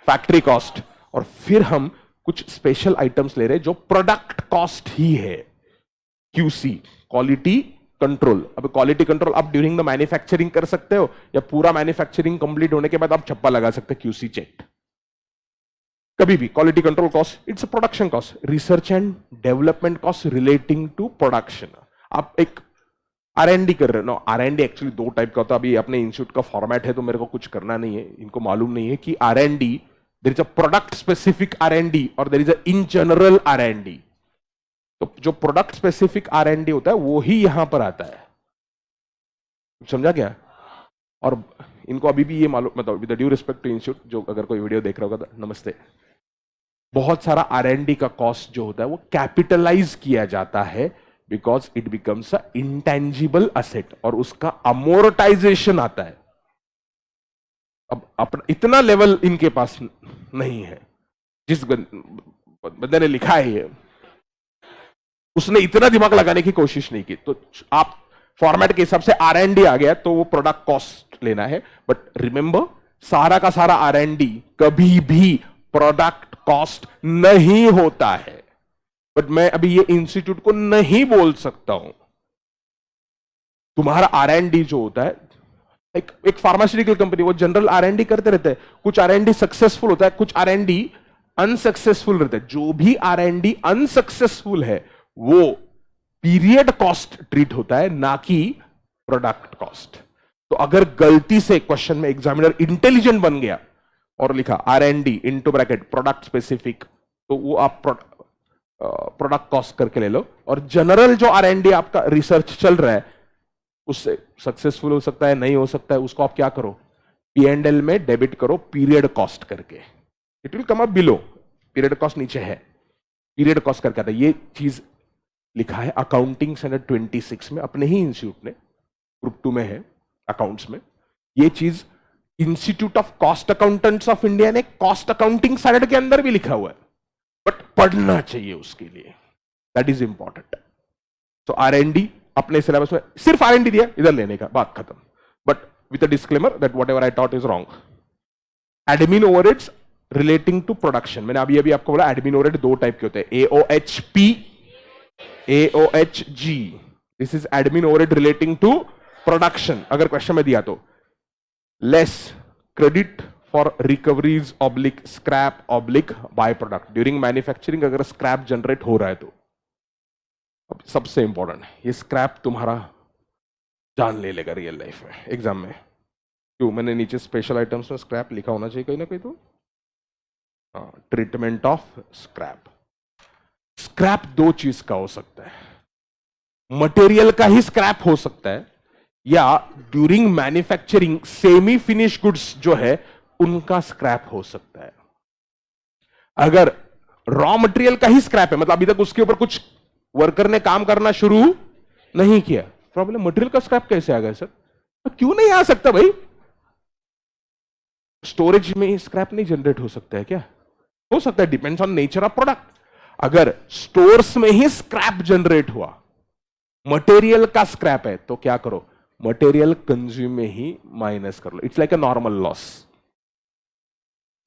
Factory cost. और फिर हम कुछ स्पेशल आइटम्स ले रहे हैं जो प्रोडक्ट कॉस्ट ही है, क्यूसी, क्वालिटी कंट्रोल। अब क्वालिटी कंट्रोल आप ड्यूरिंग द मैन्युफैक्चरिंग कर सकते हो, या पूरा मैन्युफैक्चरिंग कंप्लीट होने के बाद आप छप्पा लगा सकते हो क्यूसी चेक। कभी भी quality control cost it's a production cost, research and development cost relating to production. आप एक R&D कर रहे हो ना, R&D एक्चुअली दो टाइप का होता है। अभी अपने इंस्टीट्यूट का फॉर्मेट है तो मेरे को कुछ करना नहीं है, इनको मालूम नहीं है कि R&D there is a product specific R&D और there is a in general R&D। तो जो प्रोडक्ट स्पेसिफिक R&D होता है वो ही यहां पर आता है, समझा क्या? और इनको अभी भी ये मालूम, मतलब with due respect to institute, जो अगर कोई वीडियो देख रहा होगा तो नमस्ते, बहुत सारा R&D का कॉस्ट जो होता है वो कैपिटलाइज किया जाता है because it becomes a intangible asset और उसका अमोर्टाइजेशन आता है। अब अपना इतना लेवल इनके पास नहीं है। जिस बंदे ने लिखा है ये, उसने इतना दिमाग लगाने की कोशिश नहीं की। तो आप फॉर्मेट के हिसाब से R&D आ गया तो वो प्रोडक्ट कॉस्ट लेना है, बट रिमेंबर सारा का सारा R&D कभी भी प्रोडक्ट कॉस्ट नहीं होता है। बट मैं अभी ये इंस्टीट्यूट को नहीं बोल सकता हूं। तुम्हारा R&D जो होता है, एक फार्मास्यूटिकल कंपनी वो जनरल R&D करते रहते हैं, कुछ R&D सक्सेसफुल होता है, कुछ R&D अनसक्सेसफुल रहता है। जो भी R&D अनसक्सेसफुल है वो पीरियड कॉस्ट ट्रीट होता है, ना कि प्रोडक्ट कॉस्ट। तो अगर गलती से क्वेश्चन में एग्जामिनर इंटेलिजेंट बन गया और लिखा R&D into bracket product specific, तो वो आप प्रोडक्ट कॉस्ट करके ले लो। और जनरल जो R&D आपका रिसर्च चल रहा है उससे सक्सेसफुल हो सकता है, नहीं हो सकता है, उसको आप क्या करो? P&L में डेबिट करो पीरियड कॉस्ट करके। It will come up below, period cost नीचे है, पीरियड कॉस्ट करके आता है। ये चीज लिखा है अकाउंटिंग स्टैंडर्ड 26 में, अपने ही इंस्टीट्यूट ने, ग्रुप 2 में है अकाउंट्स में। ये चीज institute of cost accountants of India ने कॉस्ट अकाउंटिंग स्टैंडर्ड के अंदर भी लिखा हुआ है, बट पढ़ना चाहिए उसके लिए, दैट इज इंपॉर्टेंट। तो R&D अपने सिलेबस में सिर्फ R&D दिया, इधर लेने का, बात खत्म। But with a disclaimer that whatever I taught is wrong. Admin overheads relating to production, मैंने अभी अभी आपको बोला एडमिन ओवरहेड दो टाइप के होते हैं, AOHP, AOHG। This is admin overhead relating to production. अगर क्वेश्चन में दिया तो less credit for recoveries oblique scrap oblique by product during manufacturing. अगर स्क्रैप जनरेट हो रहा है तो अब सबसे इंपॉर्टेंट, ये स्क्रैप तुम्हारा जान ले लेगा रियल लाइफ में, एग्जाम में। क्यों? मैंने नीचे स्पेशल आइटम्स में स्क्रैप लिखा होना चाहिए कहीं ना कहीं, तो ट्रीटमेंट ऑफ स्क्रैप। स्क्रैप दो चीज का हो सकता है, मटेरियल का ही स्क्रैप हो सकता है, या during manufacturing semi finish goods जो है उनका स्क्रैप हो सकता है। अगर रॉ मटेरियल का ही स्क्रैप है, मतलब अभी तक उसके ऊपर कुछ वर्कर ने काम करना शुरू नहीं किया, प्रॉब्लम मटेरियल का स्क्रैप कैसे आ गया सर? क्यों नहीं आ सकता भाई? स्टोरेज में स्क्रैप नहीं जनरेट हो सकता है क्या? हो सकता है, depends on nature of product. अगर स्टोर्स में ही स्क्रैप जनरेट हुआ, मटेरियल का स्क्रैप है, तो क्या करो? मटेरियल कंज्यूम में ही माइनस कर लो। It's like a normal loss.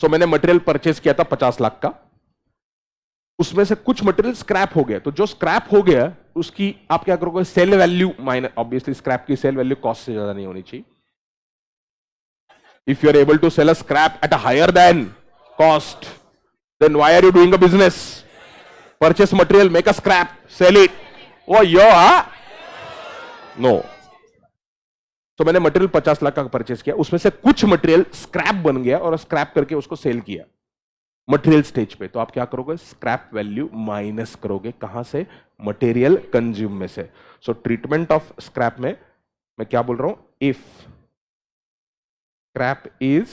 So मैंने मटेरियल परचेस किया था 50 लाख का, उसमें से कुछ मटेरियल स्क्रैप हो गया, तो जो स्क्रैप हो गया उसकी आप क्या करोगे? Sale value minus, obviously scrap की सेल वैल्यू कॉस्ट से ज्यादा नहीं होनी चाहिए। If you are able to sell a scrap at a higher than cost, then why are you doing a business? Purchase material, make a scrap, sell it. Oh, no. तो मैंने material 50 lakh का purchase किया, उसमें से कुछ material scrap बन गया और स्क्रैप करके उसको सेल किया मटेरियल स्टेज पे, तो आप क्या करोगे? स्क्रैप वैल्यू माइनस करोगे। कहां से? मटेरियल कंज्यूम में से। सो ट्रीटमेंट ऑफ स्क्रैप में मैं क्या बोल रहा हूं? If scrap is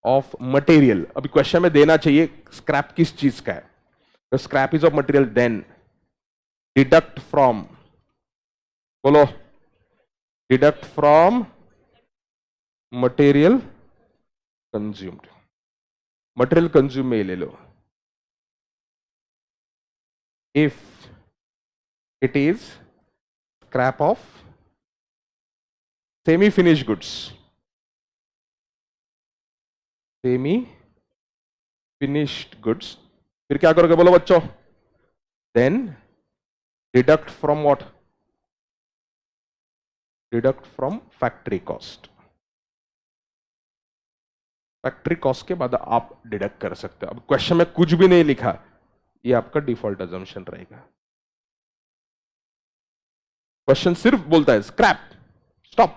of material, अभी क्वेश्चन में देना चाहिए स्क्रैप किस चीज का है, तो scrap is of material, then deduct from, बोलो, deduct from material consumed. Material consume में ले लो, if it is scrap of semi finish goods, semi finished goods, फिर क्या करोगे बोलो बच्चों? Then deduct from what? Deduct from factory cost. Factory cost के बाद आप डिडक्ट कर सकते हो। अब क्वेश्चन में कुछ भी नहीं लिखा, ये आपका डिफॉल्ट अजम्पशन रहेगा। क्वेश्चन सिर्फ बोलता है स्क्रैप, स्टॉप,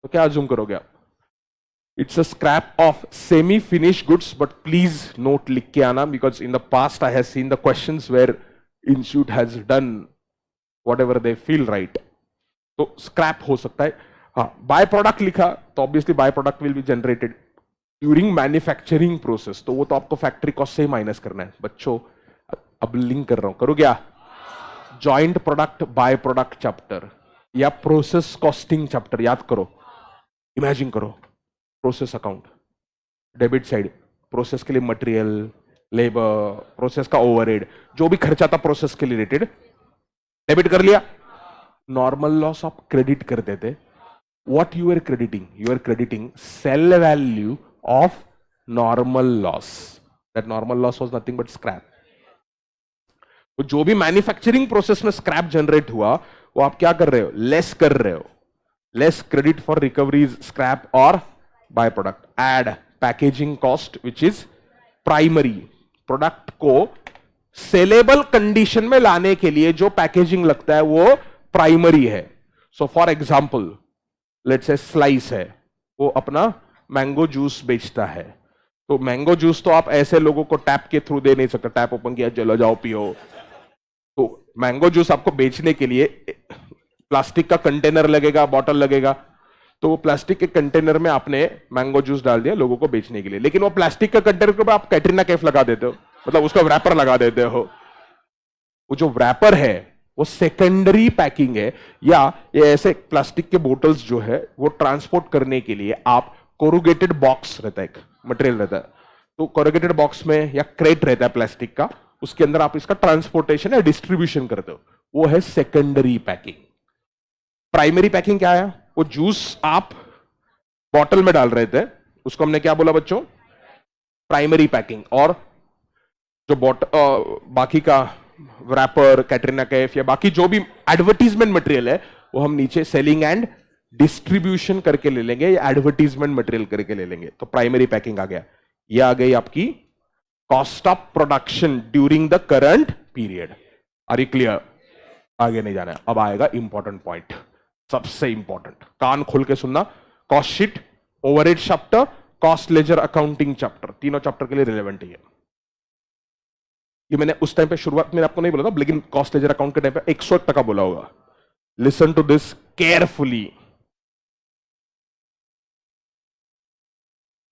तो क्या अज्यूम करोगे आप? It's a scrap of semi finish goods, but please note लिख के आना, because in the past I have seen the questions where institute has done whatever they feel right. तो स्क्रैप हो सकता है। हाँ, बाय प्रोडक्ट लिखा तो obviously by product will be generated during manufacturing process, तो वो तो आपको फैक्ट्री कॉस्ट से ही माइनस करना है बच्चों। अब लिंक कर रहा हूं, करो क्या? Joint product by product chapter या प्रोसेस कॉस्टिंग चैप्टर याद करो, इमेजिन करो process account, debit side, process के लिए मटेरियल, लेबर, प्रोसेस का ओवरहेड, जो भी खर्चा था प्रोसेस के रिलेटेड, डेबिट कर लिया। नॉर्मल लॉस आप क्रेडिट कर देते। What you are crediting? You are crediting sale value of normal loss. That normal loss was nothing but scrap. तो जो भी मैन्युफैक्चरिंग प्रोसेस में स्क्रैप जनरेट हुआ, वो आप क्या कर रहे हो? लेस कर रहे हो। Less credit for recoveries, scrap और by product. Add packaging cost which is primary. Product को सेलेबल कंडीशन में लाने के लिए जो पैकेजिंग लगता है वो प्राइमरी है। So for example let's say slice है, वो अपना मैंगो जूस बेचता है, तो मैंगो जूस तो आप ऐसे लोगों को टैप के थ्रू दे नहीं सकते, टैप ओपन किया चलो जाओ पियो। तो मैंगो जूस आपको बेचने के लिए प्लास्टिक का कंटेनर लगेगा, बॉटल लगेगा, तो वो प्लास्टिक के कंटेनर में आपने मैंगो जूस डाल दिया लोगों को बेचने के लिए, लेकिन वो प्लास्टिक का कंटेनर के ऊपर आप कैटरीना कैफ लगा देते हो, मतलब उसका रैपर लगा देते हो। वो जो रैपर है वो सेकेंडरी पैकिंग है। या ये ऐसे प्लास्टिक के बोटल्स जो है वो ट्रांसपोर्ट करने के लिए आप कोरुगेटेड बॉक्स रहता है, एक मटेरियल रहता है, तो कोरुगेटेड बॉक्स में या क्रेट रहता है प्लास्टिक का, उसके अंदर आप इसका ट्रांसपोर्टेशन या डिस्ट्रीब्यूशन करते हो, वो है सेकेंडरी पैकिंग। प्राइमरी पैकिंग क्या है? वो जूस आप बॉटल में डाल रहे थे, उसको हमने क्या बोला बच्चों? Primary packing. और जो बाकी का रैपर, कैटरीना कैफ या बाकी जो भी एडवर्टीजमेंट मटेरियल है, वो हम नीचे सेलिंग एंड डिस्ट्रीब्यूशन करके ले लेंगे या एडवर्टीजमेंट मटेरियल करके ले लेंगे। तो प्राइमरी पैकिंग आ गया। ये आ गई आपकी cost of production during the current period. Are you clear? आगे नहीं जाना है। अब आएगा इंपॉर्टेंट पॉइंट, सबसे इंपॉर्टेंट, कान खोल के सुनना। Cost sheet, overhead chapter, cost ledger accounting chapter, तीनों चैप्टर के लिए रिलेवेंट है। ये मैंने उस टाइम पे शुरुआत में आपको नहीं बोला था, लेकिन कॉस्ट लेजर अकाउंट के टाइम पे 101% बोला होगा। Listen to this carefully.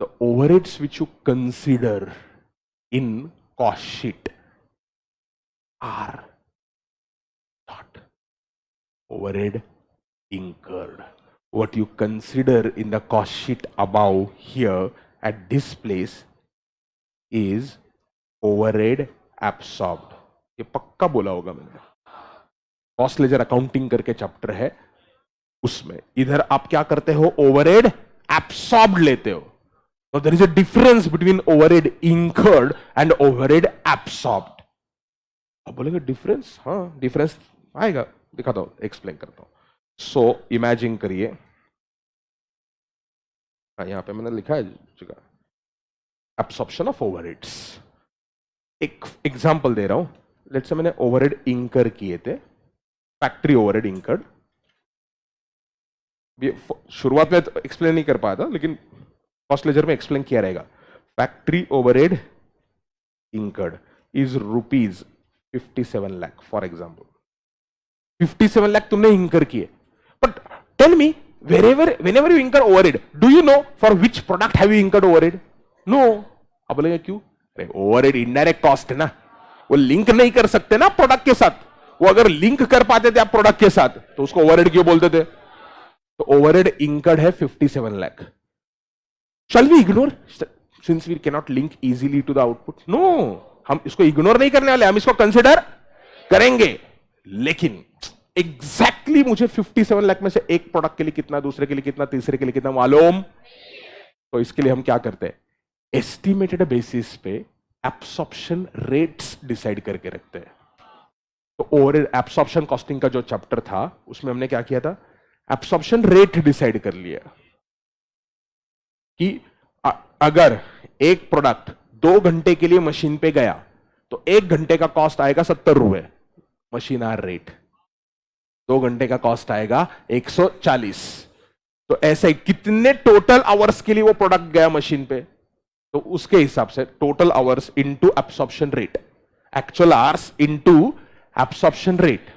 The overheads which you consider in cost sheet are not overhead incurred. What you consider in the cost sheet above here at this place is overhead absorbed. ये पक्का बोला होगा मैंने। Cost ledger accounting करके chapter है, उसमें इधर आप क्या करते हो? ओवरहेड एब्सॉर्ब्ड लेते हो। तो there is a difference between overhead incurred and overhead absorbed. अब बोलेंगे डिफरेंस? हाँ, डिफरेंस आएगा, दिखाता हूं, एक्सप्लेन करता हूं। सो इमेजिन करिए, यहां पे मैंने लिखा है जगह एब्सॉर्प्शन ऑफ ओवरहेड्स। एक एग्जांपल दे रहा हूं। लेट्स से मैंने ओवरहेड इंकर किए थे, फैक्ट्री ओवरहेड इंकर्ड। शुरुआत में तो एक्सप्लेन नहीं कर पाया था, लेकिन कॉस्ट लेजर में एक्सप्लेन किया रहेगा। Factory overhead incurred is ₹57 lakh for example. 57 lakh तुमने इंकर किए, but tell me, whenever you incur overhead, do you know for which product have you incurred overhead? No. अब बोलेंगे क्यों? अरे ओवरहेड इनडायरेक्ट कॉस्ट है ना, वो लिंक नहीं कर सकते ना प्रोडक्ट के साथ, वो अगर लिंक कर पाते थे आप प्रोडक्ट के साथ तो उसको ओवरहेड क्यों बोलते थे? तो ओवरहेड इंकर्ड है 57 lakh. Shall we ignore since we can not link easily to the output? No, हम इसको इग्नोर नहीं करने वाले, हम इसको कंसिडर करेंगे. लेकिन एग्जैक्टली मुझे 57 लाख में से एक प्रोडक्ट के लिए कितना, दूसरे के लिए कितना, तीसरे के लिए कितना मालूम. तो इसके लिए हम क्या करते हैं? एस्टिमेटेड बेसिस पे एब्सॉर्प्शन रेट्स डिसाइड करके रखते हैं. तो ओवरहेड एब्सॉर्प्शन कॉस्टिंग का जो चैप्टर था उसमें हमने क्या किया था? एब्सॉर्प्शन रेट डिसाइड कर लिया कि अगर एक प्रोडक्ट 2 घंटे के लिए मशीन पे गया तो 1 घंटे का कॉस्ट आएगा 70 रुपए मशीन आर रेट, 2 घंटे का कॉस्ट आएगा 140. तो ऐसे कितने टोटल आवर्स के लिए वो प्रोडक्ट गया मशीन पे, तो उसके हिसाब से total hours into absorption rate, actual hours into absorption rate,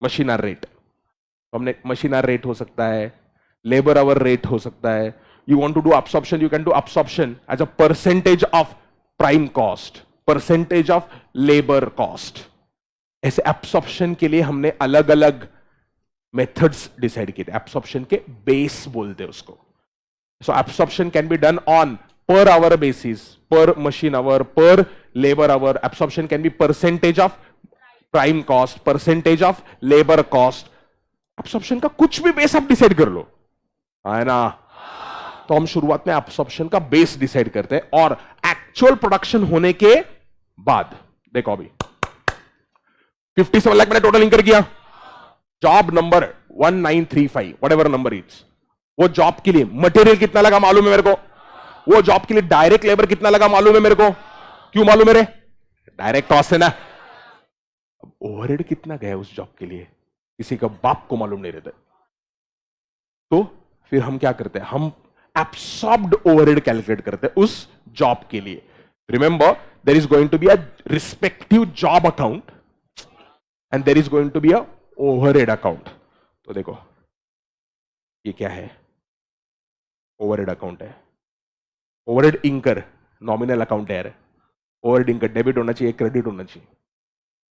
machine hour rate. हमने मशीन आर रेट हो सकता है, लेबर आवर रेट हो सकता है. You want to do absorption, you can do absorption as a percentage of prime cost, percentage of labor cost. ऐसे absorption के लिए हमने अलग अलग methods डिसाइड किए थे. absorption के बेस बोलते हैं उसको. So absorption can be done on per hour basis, per machine hour, per labor hour. Absorption can be percentage of prime cost, percentage of labor cost. absorption का कुछ भी base आप डिसाइड कर लो, है ना. तो हम शुरुआत में एब्सॉर्प्शन का बेस डिसाइड करते हैं और एक्चुअल प्रोडक्शन होने के बाद देखो अभी 57 लाख मैंने टोटल इंकर किया. Job number 1935 whatever number is, वो जॉब के लिए मटेरियल कितना लगा मालूम है मेरे को. वो जॉब के लिए डायरेक्ट लेबर कितना लगा मालूम है मेरे को. क्यों मालूम है? डायरेक्ट कॉस्ट है ना. अब ओवरहेड कितना गया उस जॉब के लिए किसी का बाप को मालूम नहीं रहता. तो फिर हम क्या करते हैं? हम absorbed overhead कैलकुलेट करते हैं उस जॉब के लिए. Remember there is going to be a respective job account and there is going to be a overhead account. तो देखो ये क्या है? ओवरहेड अकाउंट है. ओवरहेड इंकर नॉमिनल अकाउंट है. ओवरहेड इंकर डेबिट होना चाहिए, क्रेडिट होना चाहिए.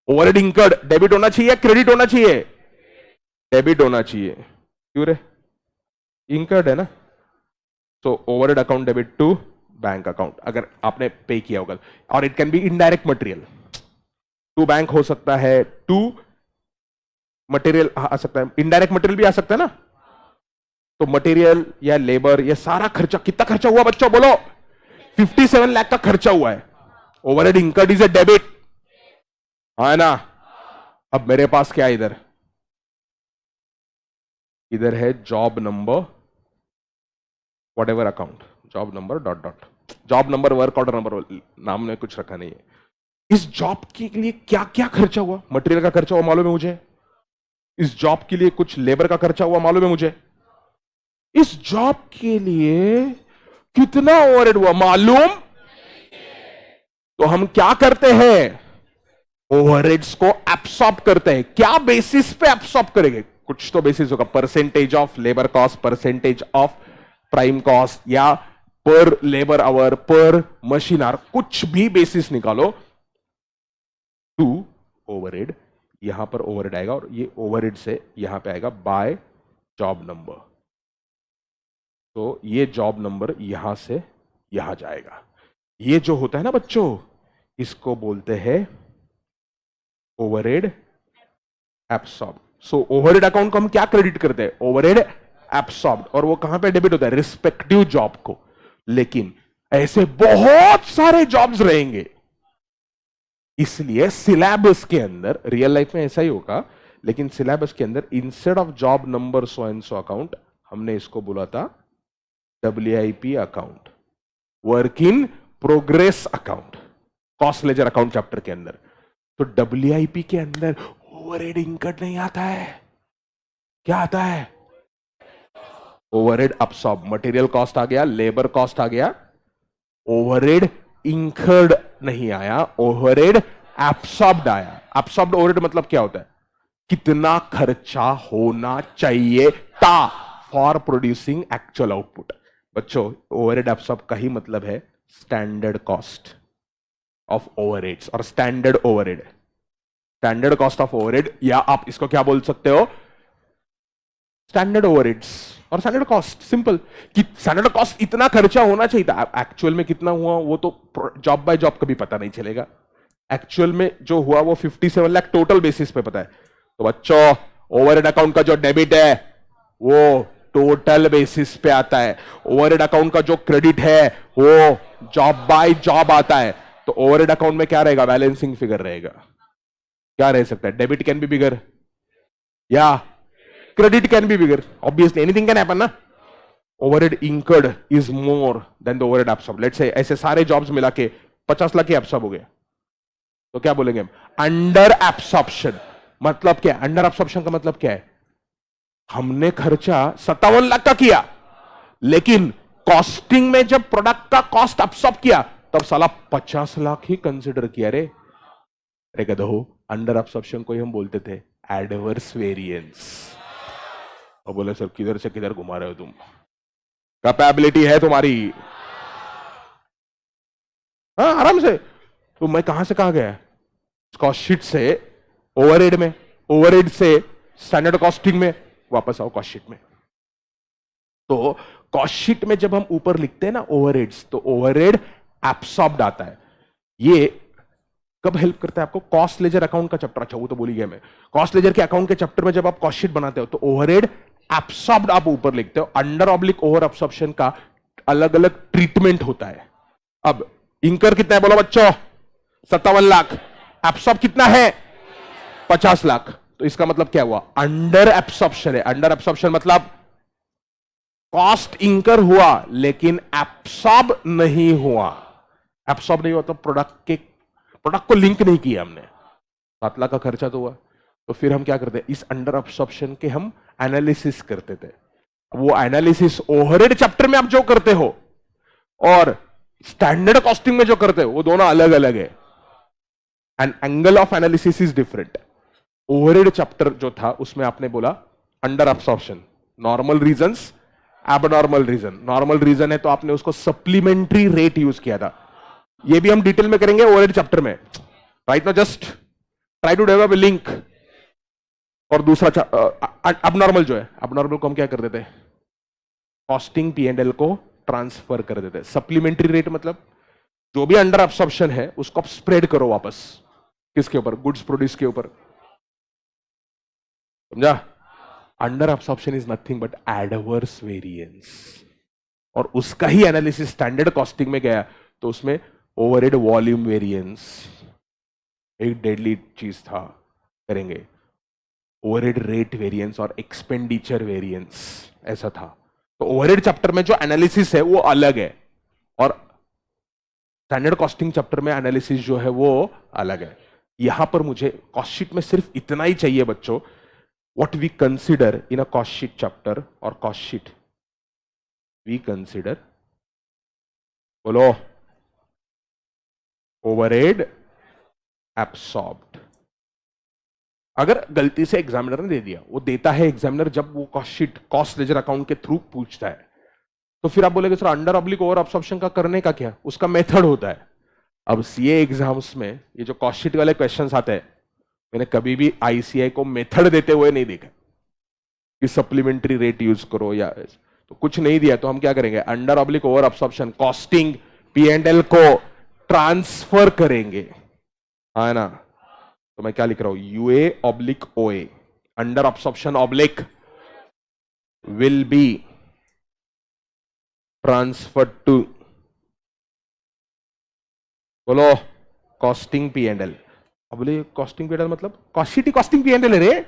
ओवरहेड इंकर्ड डेबिट होना चाहिए, क्रेडिट होना चाहिए? डेबिट होना चाहिए. क्यों रे? इंकर्ड है ना. तो overhead account debit to bank account अगर आपने पे किया होगा. और it can be indirect material, to bank हो सकता है, टू मटेरियल आ सकता है, इनडायरेक्ट मटेरियल भी आ सकता है ना. तो मटेरियल या लेबर, ये सारा खर्चा, कितना खर्चा हुआ बच्चों बोलो? 57 लाख का खर्चा हुआ है. Overhead incurred is a debit, है ना. अब मेरे पास क्या है? इधर है job number whatever account, job number dot dot, job number work order number, नाम ने कुछ रखा नहीं है. इस जॉब के लिए क्या क्या खर्चा हुआ? मटेरियल का खर्चा हुआ मालूम है मुझे. इस जॉब के लिए कुछ लेबर का खर्चा हुआ मालूम है मुझे. इस जॉब के लिए कितना ओवरहेड हुआ मालूम. तो हम क्या करते हैं? ओवरहेड्स को एब्सॉर्ब करते हैं. क्या बेसिस पे एब्सॉर्ब करेंगे? कुछ तो बेसिस होगा. Percentage of labour cost, percentage of prime cost, या पर लेबर आवर, पर मशीन आवर, कुछ भी बेसिस निकालो. टू ओवरहेड, यहां पर ओवरहेड आएगा और ये ओवरहेड से यहां पे आएगा बाय जॉब नंबर. तो ये जॉब नंबर यहां से यहां जाएगा. ये जो होता है ना बच्चों, इसको बोलते हैं ओवरहेड एब्सॉर्ब. सो ओवरहेड अकाउंट को हम क्या क्रेडिट करते हैं? Overhead absorbed. और वो कहां पे डेबिट होता है? रिस्पेक्टिव जॉब को. लेकिन ऐसे बहुत सारे जॉब्स रहेंगे, इसलिए सिलेबस के अंदर, रियल लाइफ में ऐसा ही होगा, लेकिन सिलेबस के अंदर instead of job number so and so account हमने इसको बोला था WIP account, work in progress account, cost ledger account chapter के अंदर. तो WIP के अंदर ओवरहेड इंकर्ड नहीं आता है. क्या आता है? Overhead absorb. मटेरियल कॉस्ट आ गया, लेबर कॉस्ट आ गया, ओवरहेड इंकर्ड नहीं आया, ओवरहेड एब्सॉर्ब्ड आया. एब्सॉर्ब्ड ओवरहेड मतलब क्या होता है? कितना खर्चा होना चाहिए था फॉर प्रोड्यूसिंग एक्चुअल आउटपुट. बच्चों ओवरहेड एब्सॉर्ब का ही मतलब है स्टैंडर्ड कॉस्ट ऑफ ओवरहेड्स और standard overhead. Standard cost of overhead, या आप इसको क्या बोल सकते हो, स्टैंडर्ड ओवरहेड्स और स्टैंडर्ड कॉस्ट। सिंपल कि स्टैंडर्ड कॉस्ट इतना खर्चा होना चाहिए था, एक्चुअल में कितना हुआ वो तो जॉब बाय जॉब कभी पता नहीं चलेगा। एक्चुअल में जो हुआ वो 57 लाख टोटल बेसिस पे पता है। तो बच्चों ओवरहेड अकाउंट का जो डेबिट है वो टोटल बेसिस पे आता है, ओवरहेड अकाउंट का जो क्रेडिट है वो जॉब बाय जॉब आता है। तो ओवरहेड अकाउंट में क्या रहेगा, बैलेंसिंग फिगर रहेगा। क्या रह सकता है, डेबिट कैन बी बिगर या credit can be bigger, obviously anything can happen ना। Overhead incurred is more than the overhead absorb. Let's say ऐसे सारे जॉब्स मिला के 50 लाख की एब्सॉर्ब हो गया, तो क्या बोलेंगे हम, अंडर एब्सॉर्प्शन। मतलब क्या, अंडर एब्सॉर्प्शन का मतलब क्या है, हमने खर्चा 57 लाख का किया, लेकिन कॉस्टिंग में जब प्रोडक्ट का कॉस्ट एब्सॉर्ब किया तब साला 50 लाख ही कंसिडर किया रे। अरे गधो, अंडर एब्सॉर्प्शन को ही हम बोलते थे एडवर्स वेरिएंस। और बोले सर किधर से किधर घुमा रहे हो तुम, कैपेबिलिटी है तुम्हारी, हाँ आराम से। तो मैं कहां से कहां गया, कॉस्ट शीट से ओवरहेड में, ओवरहेड से स्टैंडर्ड कॉस्टिंग में, वापस आओ कॉस्ट शीट में। तो कॉस्ट शीट में जब हम ऊपर लिखते हैं ना ओवरहेड्स, तो ओवरहेड एब्सॉर्ब्ड आता है। ये कब हेल्प करता है आपको, कॉस्ट लेजर अकाउंट का चैप्टर, अच्छा वो तो बोल ही गया मैं, कॉस्ट लेजर के अकाउंट के चैप्टर में जब आप कॉस्ट शीट बनाते हो तो ओवरहेड एब्सॉर्ब्ड आप ऊपर लिखते हो, अंडर ऑब्लिक ओवर एब्सॉर्प्शन का अलग अलग ट्रीटमेंट होता है। अब इंकर कितना है बोलो बच्चों, 57 लाख, एब्सॉर्ब कितना है 50 लाख। तो इसका मतलब क्या हुआ, अंडर एब्सॉर्प्शन है। अंडर एब्सॉर्प्शन मतलब कॉस्ट इंकर हुआ लेकिन एब्सॉर्ब नहीं हुआ। एब्सॉर्ब नहीं हुआ तो प्रोडक्ट को लिंक नहीं किया हमने, 7 लाख का खर्चा तो हुआ। तो फिर हम क्या करते हैं, इस अंडर एब्सॉर्प्शन के हम एनालिसिस करते थे। वो एनालिसिस ओवरहेड चैप्टर में आप जो करते हो और स्टैंडर्ड कॉस्टिंग में जो करते हो वो दोनों अलग अलग है, and angle of analysis is different. Overhead chapter जो था उसमें आपने बोला under absorption, normal reasons, abnormal reason. Normal reason है तो आपने उसको सप्लीमेंट्री रेट यूज किया था, ये भी हम डिटेल में करेंगे ओवरहेड चैप्टर में। Right now just try to develop a link. और दूसरा अबनॉर्मल जो है, अबनॉर्मल को हम क्या कर देते हैं, कॉस्टिंग P&L को ट्रांसफर कर देते हैं। सप्लीमेंट्री रेट मतलब जो भी अंडर एब्सॉर्प्शन है उसको आप स्प्रेड करो वापस किसके ऊपर, गुड्स प्रोड्यूस के ऊपर, समझा। Under absorption is nothing but adverse variance, और उसका ही एनालिसिस स्टैंडर्ड कॉस्टिंग में गया तो उसमें ओवरहेड वॉल्यूम वेरिएंस एक डेडली चीज था, करेंगे ओवरहेड रेट वेरिएंस और एक्सपेंडिचर वेरिएंस, ऐसा था। तो ओवरहेड चैप्टर में जो एनालिसिस है वो अलग है, और स्टैंडर्ड कॉस्टिंग चैप्टर में एनालिसिस जो है वो अलग है। यहां पर मुझे कॉस्ट शीट में सिर्फ इतना ही चाहिए बच्चों, what we consider in a cost sheet chapter और कॉस्ट शीट वी कंसिडर, बोलो, ओवरहेड एब्सॉर्ब्ड। अगर गलती से एग्जामिनर ने दे दिया, वो देता है एग्जामिनर जब वो cost sheet cost ledger account के थ्रू पूछता है, तो फिर आप बोलेगे sir under oblique over absorption का करने का क्या, उसका मेथड होता है। अब सीए एग्जाम्स में ये जो कॉस्ट शीट वाले क्वेश्चंस आते हैं, मैंने कभी भी आईसीआई को मेथड देते हुए नहीं देखा कि सप्लीमेंट्री रेट यूज करो, या तो कुछ नहीं दिया तो हम क्या करेंगे, under oblique over absorption costing P&L को ट्रांसफर करेंगे, है ना। तो मैं क्या लिख रहा हूं, UA oblique OA, under absorption oblique will be transfer to, बोलो, कॉस्टिंग P&L। अब बोले कॉस्टिंग P&L मतलब कॉस्ट शीट ही कॉस्टिंग P&L है रे।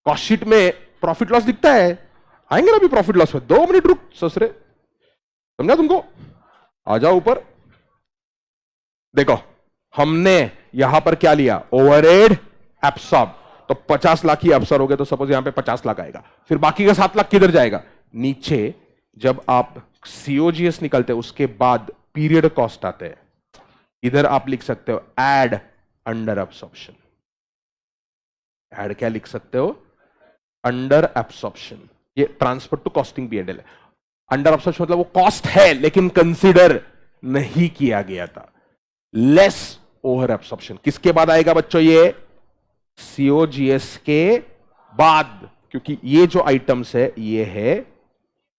कॉस्ट शीट में प्रॉफिट लॉस दिखता है, आएंगे ना अभी प्रॉफिट लॉस में, 2 मिनट रुक ससुरे, समझा तुमको, आ जाओ ऊपर। देखो हमने यहां पर क्या लिया, ओवरहेड एब्सॉर्ब, तो 50 लाख ही एब्सॉर्ब हो गए, तो सपोज यहां पे 50 लाख आएगा, फिर बाकी का 7 लाख किधर जाएगा, नीचे जब आप सीओजीएस निकलते हैं उसके बाद पीरियड कॉस्ट आते हैं, इधर आप लिख सकते हो एड अंडर एब्सॉर्प्शन। एड क्या लिख सकते हो, अंडर एब्सॉर्प्शन, ये ट्रांसफर टू कॉस्टिंग P&L है। अंडर एब्सॉर्प्शन मतलब वो कॉस्ट है लेकिन कंसीडर नहीं किया गया था, लेस ओवर एब्सॉर्प्शन। किसके बाद आएगा बच्चों, ये सीओजीएस के बाद, क्योंकि ये जो आइटम्स है ये है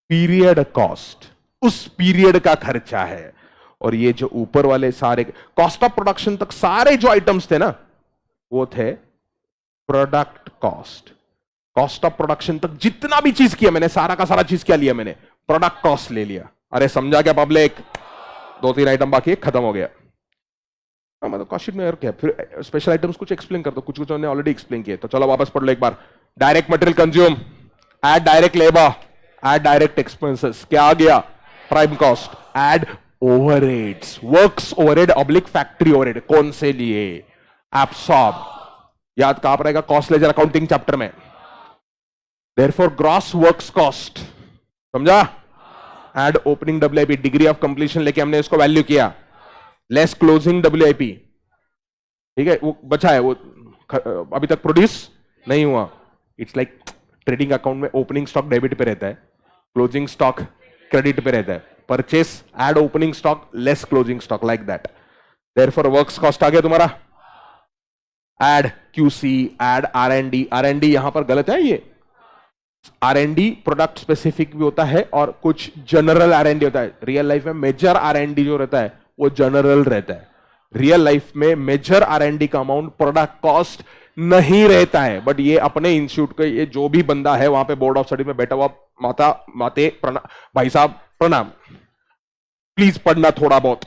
पीरियड कॉस्ट, उस पीरियड का खर्चा है। और ये जो ऊपर वाले सारे कॉस्ट ऑफ प्रोडक्शन तक सारे जो आइटम्स थे ना, वो थे product cost. Cost of production तक जितना भी चीज किया मैंने, सारा का सारा चीज क्या लिया मैंने, प्रोडक्ट कॉस्ट ले लिया। अरे समझा क्या पब्लिक? 2-3 आइटम बाकी है, खत्म हो गया। मतलब कॉस्ट शीट में और क्या, फिर स्पेशल आइटम्स कुछ एक्सप्लेन कर दो, कुछ कुछ उन्होंने ऑलरेडी एक्सप्लेन किए, तो चलो वापस पढ़ लो एक बार। Direct material consume, add direct labour, add direct expenses, क्या आ गया? Prime cost, add overheads, works overhead oblique factory overhead, कौन से लिए? एब्सॉर्ब। याद कहां पर रहेगा? कॉस्ट लेजर अकाउंटिंग चैप्टर में। देयरफॉर ग्रॉस वर्क्स कॉस्ट, समझा? Add opening WIP, degree of completion लेके हमने इसको वैल्यू किया, लेस क्लोजिंग डब्ल्यूआईपी, ठीक है? वो बचा है, वो अभी तक प्रोड्यूस नहीं हुआ। इट्स लाइक ट्रेडिंग अकाउंट में ओपनिंग स्टॉक डेबिट पे रहता है, क्लोजिंग स्टॉक क्रेडिट पे रहता है। Purchase, add opening stock, less closing stock, like that. Therefore works cost आ गया तुम्हारा। Add QC, add R and D यहां पर गलत है। ये R and D product specific भी होता है और कुछ जनरल आर एंड डी होता है। रियल लाइफ में मेजर आर एंड डी जो रहता है वो जनरल रहता है। रियल लाइफ में मेजर आर एंड डी का अमाउंट प्रोडक्ट कॉस्ट नहीं रहता है। बट ये अपने इंस्टीट्यूट के ये जो भी बंदा है वहां पे बोर्ड ऑफ स्टडी में बैठा हुआ, माता माते भाई साहब प्रणाम, प्लीज पढ़ना थोड़ा बहुत।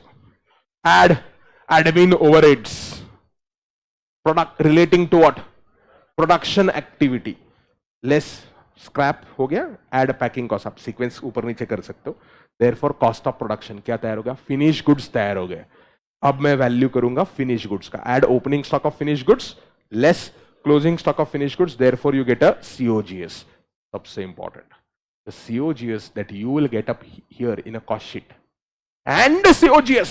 Add admin overheads, product relating to what? Production activity, less scrap हो गया। एड पैकिंग कॉस्ट, आप सीक्वेंस ऊपर नीचे कर सकते हो। देयरफॉर कॉस्ट ऑफ प्रोडक्शन क्या तैयार हो गया? फिनिश गुड्स तैयार हो गए। अब मैं वैल्यू करूंगा फिनिश गुड्स का। Add opening stock of finish goods, less closing stock of finish goods, therefore you get a COGS. सबसे important, the COGS that you will get up here in a cost sheet and the COGS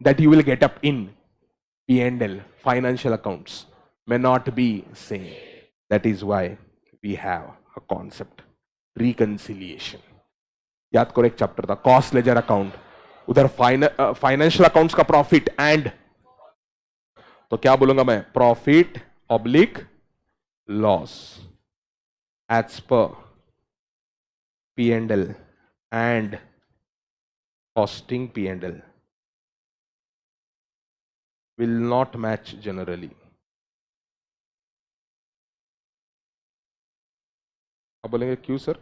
that you will get up in P&L, financial accounts, may not be same. That is why we have a concept, reconciliation. याद करो एक chapter था cost ledger account, उधर financial accounts का profit and, तो क्या बोलूंगा मैं? Profit oblique loss as per P&L and costing P&L will not match generally. आप बोलेंगे क्यों सर?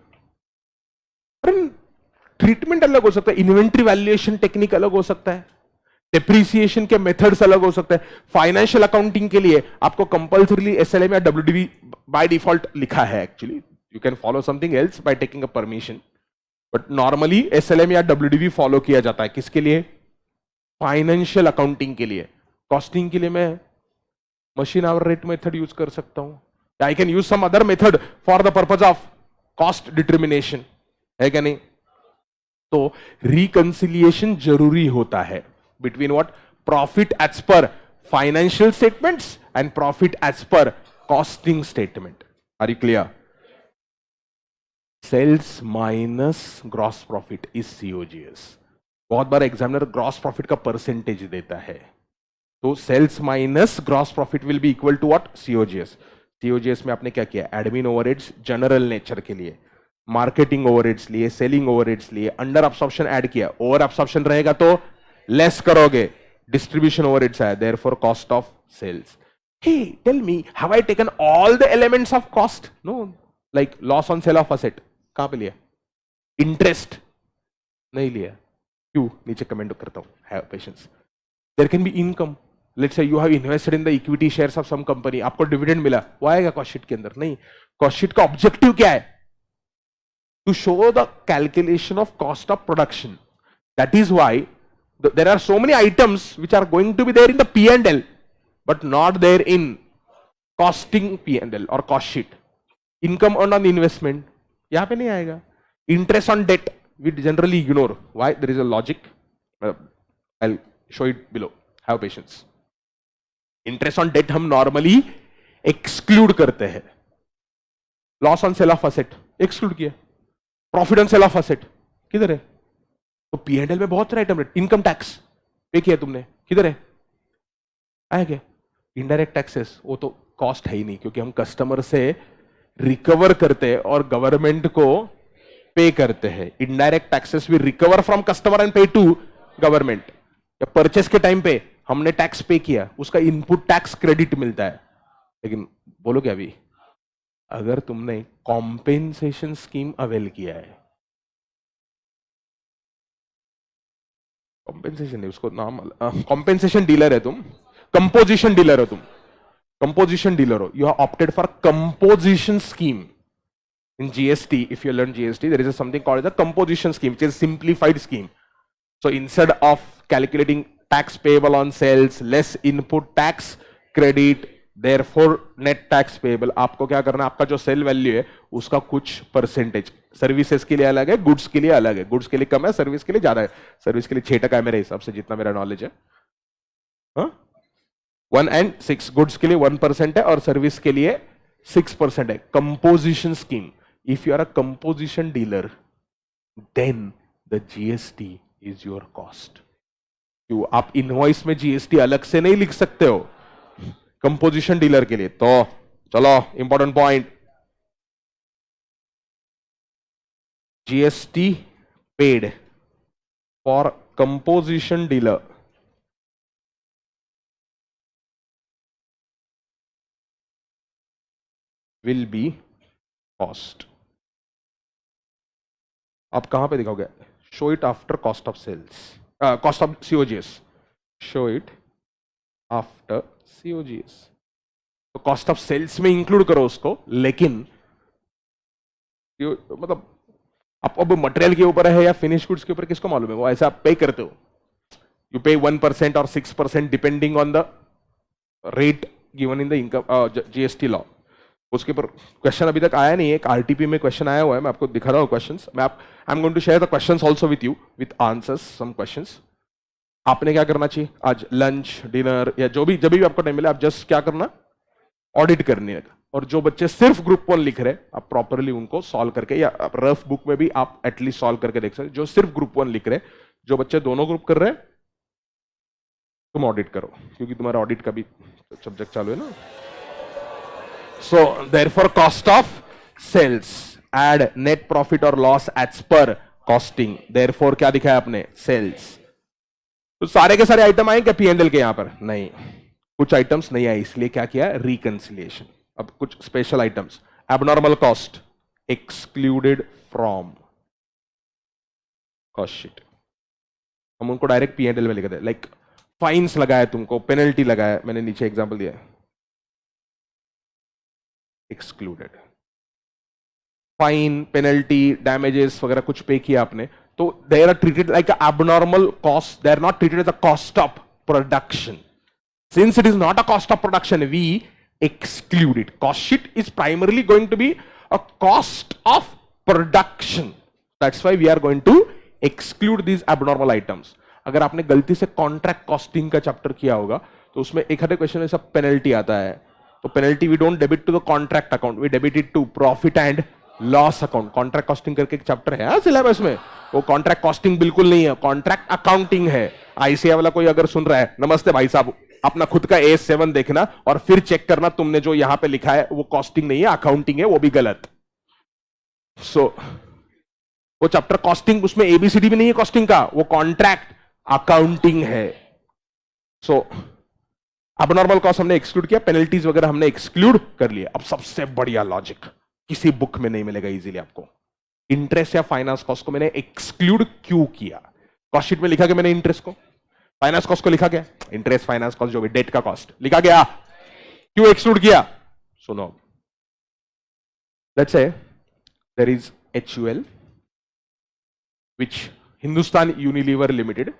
ट्रीटमेंट अलग हो सकता है, इन्वेंट्री वैल्यूएशन टेक्निक अलग हो सकता है, डेप्रिसिएशन के मेथड्स अलग हो सकते हैं। फाइनेंशियल अकाउंटिंग के लिए आपको कंपल्सरीली एसएलएम या डब्ल्यूडीवी बाय डिफॉल्ट लिखा है। Actually you can follow something else by taking a permission, but normally SLM या डब्ल्यूडीवी फॉलो किया जाता है। किसके लिए? फाइनेंशियल अकाउंटिंग के लिए। कॉस्टिंग के लिए मैं machine hour rate method use कर सकता हूं, I can use some other method for the purpose of cost determination, है क्या नहीं? तो रिकंसिलिएशन जरूरी होता है between what? Profit as per financial statements and profit as per costing statement. Are you clear? Sales minus gross profit is COGS. बहुत बार examiner gross profit का परसेंटेज देता है, तो sales minus gross profit will B equal to what? COGS. COGS में आपने क्या किया? एडमिन ओवरहेड्स जनरल नेचर के लिए, मार्केटिंग ओवरहेड्स लिए, सेलिंग ओवरहेड्स लिए, अंडर अब्सॉर्प्शन ऐड किया। ओवर अब्सॉर्प्शन रहेगा तो लेस करोगे, डिस्ट्रीब्यूशन ओवरहेड्स आया, therefore cost of sales. Hey tell me, have I taken all the elements of cost? No, like loss on sale of asset कहां पे लिया? Interest नहीं लिया। क्यों? नीचे कमेंट करता हूं, have patience. There can be income, let's say you have invested in the equity shares of some company, आपको डिविडेंड मिला, वो आएगा कॉस्ट शीट के अंदर? नहीं। कॉस्ट शीट का ऑब्जेक्टिव क्या है? To show the calculation of cost of production. That is why there are so many items which are going to be there in the P&L but not there in costing P&L or cost sheet. Income earned on investment यहां पे नहीं आएगा। Interest on debt we generally ignore. Why? There is a logic. I'll show it below. Have patience. Interest on debt हम normally exclude करते हैं। Loss on sale of asset exclude किया। Profit on sale of asset किधर है? तो P&L में बहुत सारे आइटम। इनकम टैक्स पे किया तुमने, किधर है? आया क्या? इनडायरेक्ट टैक्सेस, वो तो कॉस्ट है ही नहीं, क्योंकि हम कस्टमर से रिकवर करते हैं और गवर्नमेंट को पे करते हैं. Indirect taxes we recover from customer and pay to government. या परचेस के टाइम पे हमने टैक्स पे किया, उसका इनपुट टैक्स क्रेडिट मिलता है. लेकिन बोलोगे अभी अगर तुमने कॉम्पेंसेशन स्कीम अवेल किया है, कॉम्पेंसेशन है उसको नाम, कॉम्पेंसेशन डीलर है तुम, कंपोजिशन डीलर हो तुम, कंपोजिशन डीलर हो, you are opted for composition scheme. In GST, if you learn GST, there is something called the composition scheme, which is a simplified scheme. So instead of calculating tax payable on sales, less input tax credit, therefore net tax payable, आपको क्या करना है, आपका जो cell value है उसका कुछ percentage services के लिए अलग है, गुड्स के लिए अलग है. गुड्स के लिए कम है, सर्विस के लिए ज्यादा है. सर्विस के लिए 6% है मेरे हिसाब से, जितना मेरा नॉलेज है. 1 and 6, गुड्स के लिए 1% है और सर्विस के लिए 6% है. Composition scheme. If you are a composition dealer, then the GST is your cost. क्यों आप इनवॉइस में GST अलग से नहीं लिख सकते हो कंपोजिशन डीलर के लिए. तो चलो important point, GST paid for composition dealer will be cost. आप कहां पे दिखाओगे? Show it after cost of sales, cost of COGS. Show it after COGS. तो कॉस्ट ऑफ सेल्स में इंक्लूड करो उसको, लेकिन मतलब आप अब मटेरियल के ऊपर है या फिनिश गुड्स के ऊपर, किसको मालूम है? वो ऐसा आप पे करते हो, यू पे 1% और 6% depending on the rate given in the income GST law. उसके ऊपर क्वेश्चन अभी तक आया नहीं है. एक RTP में क्वेश्चन आया हुआ है, मैं आपको दिखा रहा हूं questions. I am going to share the questions also with you with answers, some questions. आपने क्या करना चाहिए आज, लंच डिनर या जो भी जब भी आपको टाइम मिले, आप जस्ट क्या करना, ऑडिट करनी है. और जो बच्चे सिर्फ ग्रुप 1 लिख रहे, आप प्रॉपरली उनको सॉल्व करके, या रफ बुक में भी आप एटलीस्ट सॉल्व करके देख सकते. जो सिर्फ ग्रुप 1 लिख रहे, जो बच्चे दोनों ग्रुप कर रहे, तुम ऑडिट करो, क्योंकि तुम्हारा ऑडिट का भी सब्जेक्ट चालू है ना. So therefore cost of sales, add net profit or loss as per costing. Therefore क्या दिखाया आपने, सेल्स. तो सारे के सारे आइटम आए क्या P&L के यहां पर? नहीं, कुछ आइटम्स नहीं आए, इसलिए क्या किया, रिकंसिलिएशन. अब कुछ special items, abnormal cost excluded from cost sheet. हम उनको डायरेक्ट P&L में लिख दे. लाइक फाइन्स लगाया तुमको, पेनल्टी लगाया, मैंने नीचे एग्जांपल दिया है, एक्सक्लूडेड. फाइन, पेनल्टी, डैमेजेस वगैरह कुछ पे किया आपने, तो they are treated like abnormal cost. They are not treated as a cost of production. Since it is not a cost of production, we exclude it. Cost sheet is primarily going to be a cost of production. That's why we are going to exclude these abnormal items. अगर आपने गलती से contract costing का chapter किया होगा, तो उसमें एक आधे क्वेश्चन में सब पेनल्टी आता है. तो penalty we don't debit to the contract account, we debit it to profit and loss account. Contract costing करके एक चैप्टर है सिलेबस में, वो कॉन्ट्रैक्ट कॉस्टिंग बिल्कुल नहीं है, कॉन्ट्रैक्ट अकाउंटिंग है. ICAI वाला कोई अगर सुन रहा है, नमस्ते भाई साहब, अपना खुद का AS7 देखना और फिर चेक करना, तुमने जो यहां पे लिखा है वो कॉस्टिंग नहीं है, अकाउंटिंग है, वो भी गलत. सो वो चैप्टर कॉस्टिंग, उसमें ABCD भी नहीं है कॉस्टिंग का, वो कॉन्ट्रैक्ट अकाउंटिंग है. सो अबनॉर्मल कॉस्ट हमने एक्सक्लूड किया, पेनल्टीज वगैरह हमने एक्सक्लूड कर लिया. अब सबसे बढ़िया लॉजिक, किसी बुक में नहीं मिलेगा इजीली आपको, इंटरेस्ट या फाइनेंस कॉस्ट को मैंने एक्सक्लूड क्यों किया. कॉस्ट शीट में लिखा गया मैंने इंटरेस्ट को, फाइनेंस कॉस्ट को लिखा गया, इंटरेस्ट फाइनेंस कॉस्ट जो भी डेट का कॉस्ट लिखा गया, क्यों एक्सक्लूड किया? सुनो, let's say there is HUL which Hindustan Unilever Limited,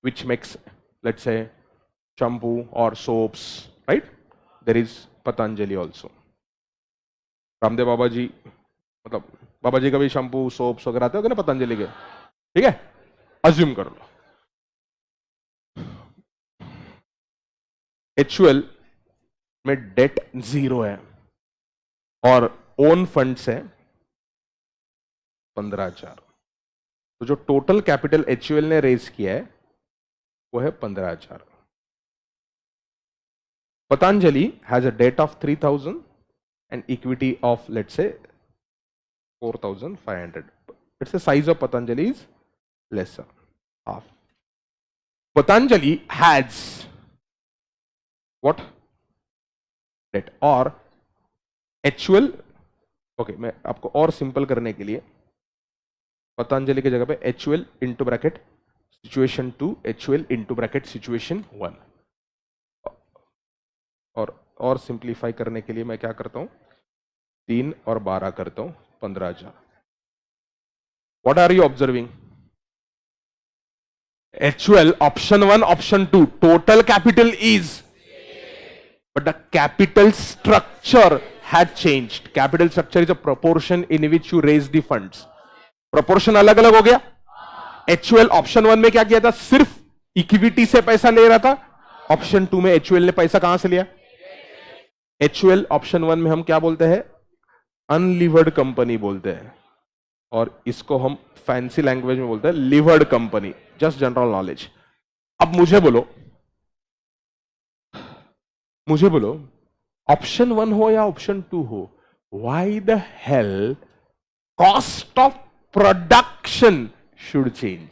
which makes, let's say, shampoo or soaps, right? There is Patanjali also. Ramdev Baba ji, मतलब बाबा जी का भी शैम्पू सोप्स वगैरह आते होंगे ना पतंजलि के, ठीक है, अज्यूम कर लो. HUL में डेट 0 है और ओन फंड्स है 15,000. तो जो टोटल कैपिटल HUL ने रेज किया है वो है 15,000. Patanjali has a debt of 3,000 and equity of, let's say, 4,500. It's the size of Patanjali is lesser, half. Patanjali has what? Debt or HUL. Okay मैं आपको और सिंपल करने के लिए पतंजलि की जगह पे HUL into bracket situation 2 HUL into bracket situation 1 और सिंप्लीफाई करने के लिए मैं क्या करता हूं 3 और 12 करता हूं 15,000. What are you observing? HUL option 1 option 2 total capital is, but the capital structure had changed. Capital structure is a proportion in which you raise the funds. Proportion अलग अलग हो गया. HUL ऑप्शन 1 में क्या किया था? सिर्फ इक्विटी से पैसा ले रहा था. ऑप्शन 2 में HUL ने पैसा कहां से लिया? HUL ऑप्शन 1 में हम क्या बोलते हैं? अनलिवर्ड कंपनी बोलते हैं और इसको हम फैंसी लैंग्वेज में बोलते हैं लिवर्ड कंपनी. Just general knowledge. अब मुझे बोलो ऑप्शन 1 हो या ऑप्शन 2 हो, why the hell cost of production should change?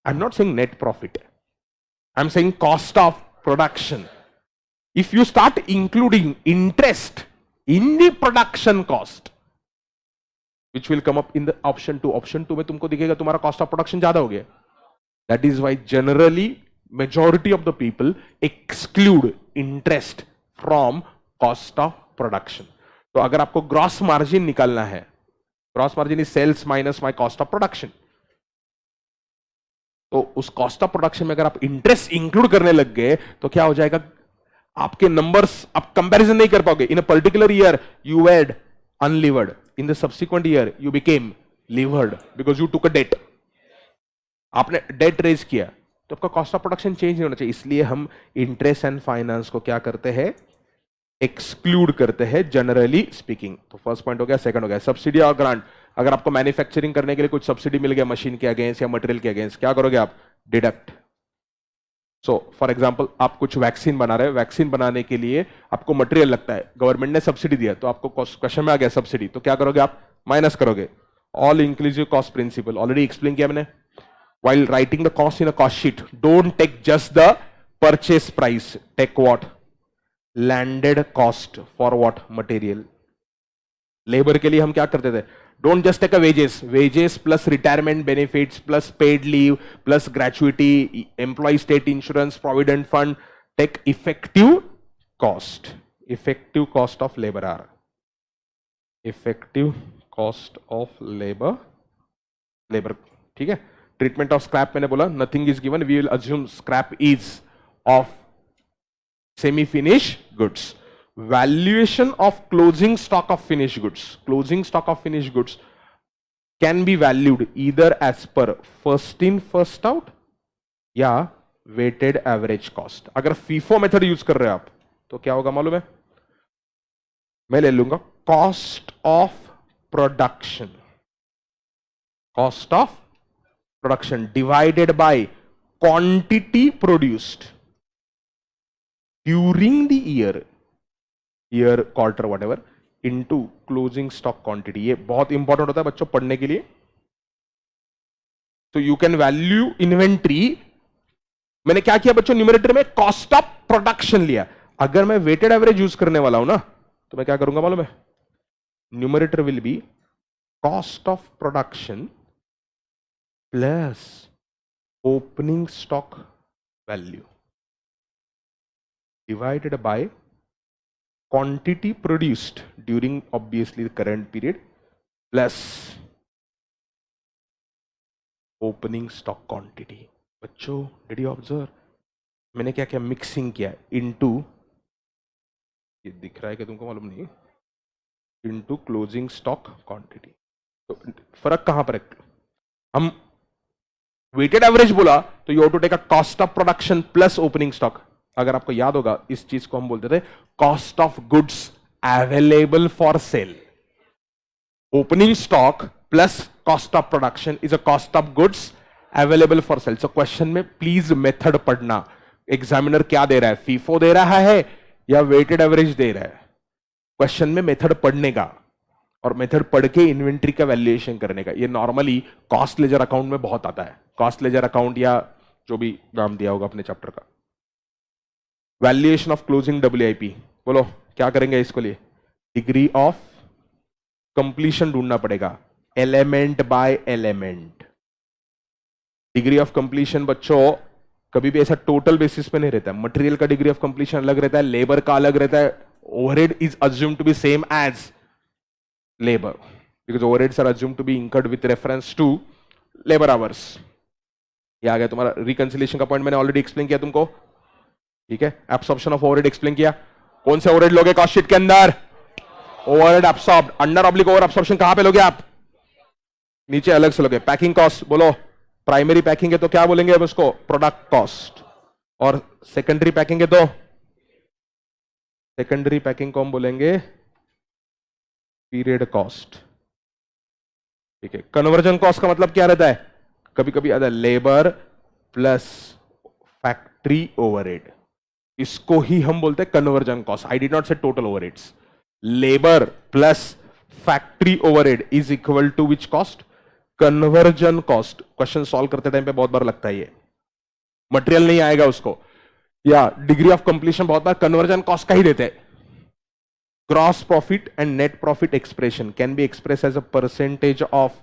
I am not saying net profit, I am saying cost of production. If you start including interest in the production cost which will come up in the option 2, option 2 में तुमको दिखेगा तुम्हारा cost of production ज्यादा हो गया. That is why generally majority of the people exclude interest from cost of production. तो अगर आपको ग्रॉस मार्जिन निकालना है, gross margin is sales minus my cost of production, तो उस कॉस्ट ऑफ प्रोडक्शन में अगर आप इंटरेस्ट इंक्लूड करने लग गए तो क्या हो जाएगा? आपके नंबर्स आप कंपैरिजन नहीं कर पाओगे. In a particular year you were unlevered, in the subsequent year you became levered because you took a debt. आपने डेट रेज किया तो आपका कॉस्ट ऑफ प्रोडक्शन चेंज नहीं होना चाहिए. इसलिए हम इंटरेस्ट एंड फाइनेंस को क्या करते हैं? एक्सक्लूड करते हैं जनरली स्पीकिंग. तो फर्स्ट पॉइंट हो गया. सेकंड हो गया सब्सिडी और ग्रांट. अगर आपको मैन्युफैक्चरिंग करने के लिए कुछ सब्सिडी मिल गया मशीन के अगेंस्ट या मटेरियल के अगेंस्ट, क्या करोगे आप? डिडक्ट. सो फॉर एग्जांपल आप कुछ वैक्सीन बना रहे हो, वैक्सीन बनाने के लिए आपको मटेरियल लगता है, गवर्नमेंट ने सब्सिडी दिया तो आपको क्वेश्चन में आ गया सब्सिडी, तो क्या करोगे आप? माइनस करोगे. All inclusive cost principle already explain किया मैंने. While writing the cost in a cost sheet, don't take just the purchase price. Take what? Landed cost for what? Material. Labor के लिए हम क्या करते थे? Don't just take a wages. Wages plus retirement benefits plus paid leave plus gratuity, employee state insurance, provident fund. Take effective cost. Effective cost of labor hour. Effective cost of labor. Labor. ठीक है? Treatment of scrap मैंने बोला nothing is given, we will assume scrap is of semi finish goods. Valuation of closing stock of finish goods. Closing stock of finish goods can be valued either as per first in first out या weighted average cost. अगर FIFO method use कर रहे हो आप तो क्या होगा मालूम है? मैं ले लूंगा cost of production. Cost of production divided by quantity produced during the year quarter whatever into closing stock quantity. ये बहुत इंपॉर्टेंट होता है बच्चों पढ़ने के लिए. तो यू कैन वैल्यू इन्वेंट्री. मैंने क्या किया बच्चों? न्यूमरेटर में कॉस्ट ऑफ प्रोडक्शन लिया. अगर मैं वेटेड एवरेज यूज करने वाला हूं ना तो मैं क्या करूंगा मालूम है? Numerator will be cost of production plus opening stock value divided by quantity produced during obviously the current period plus opening stock quantity. बच्चों did you observe? मैंने क्या किया? मिक्सिंग किया into, ये दिख रहा है कि तुमको मालूम नहीं, into closing stock quantity. तो फर्क कहां पर है? हम वेटेड एवरेज बोला तो you have to take a cost of production plus opening stock. अगर आपको याद होगा इस चीज को हम बोलते थे cost of goods available for sale. Opening stock plus cost of production is a cost of goods available for sale. So question में प्लीज मेथड पढ़ना. एग्जामिनर क्या दे रहा है, फीफो दे रहा है या वेटेड एवरेज दे रहा है? क्वेश्चन में मेथड पढ़ने का और मेथड पढ़ के इन्वेंट्री का वैल्यूएशन करने का, ये नॉर्मली कॉस्ट लेजर अकाउंट में बहुत आता है। कॉस्ट लेजर अकाउंट या जो भी नाम दिया होगा अपने चैप्टर का। वैल्यूएशन ऑफ क्लोजिंग WIP, बोलो क्या करेंगे इसके लिए? डिग्री ऑफ कंप्लीशन ढूंढना पड़ेगा, element by element. Degree of completion बच्चों कभी भी ऐसा टोटल बेसिस पे नहीं रहता है। मटेरियल का डिग्री ऑफ कंप्लीशन अलग रहता है, लेबर का अलग रहता है। Overhead is assumed to be same as labour because overheads are assumed to be incurred with reference to labour hours. ये आ गया तुम्हारा रिकंसिलिएशन का पॉइंट, मैंने ऑलरेडी एक्सप्लेन किया तुमको, ठीक है। एब्सॉर्प्शन ऑफ ओवरहेड एक्सप्लेन किया। कौन से ओवरहेड लोगे कॉस्ट शीट के अंदर? Overhead absorbed, under oblique over absorption कहां पे लोगे आप? नीचे अलग से लोगे। पैकिंग कॉस्ट, बोलो प्राइमरी पैकिंग है तो क्या बोलेंगे अब उसको? Product cost. और सेकेंडरी पैकिंग है तो सेकेंडरी पैकिंग को हम बोलेंगे पीरियड कॉस्ट, ठीक है। कन्वर्जन कॉस्ट का मतलब क्या रहता है? कभी कभी आता है लेबर प्लस फैक्ट्री ओवरहेड, इसको ही हम बोलते हैं conversion cost. I did not say total overheads. Labour plus factory overhead is equal to which cost? Conversion cost. Question solve करते टाइम पे बहुत बार लगता है ये, मटेरियल नहीं आएगा उसको, या डिग्री ऑफ कंप्लीशन बहुत बार कन्वर्जन कॉस्ट का ही देते हैं। Gross profit and net profit expression can be express as a percentage of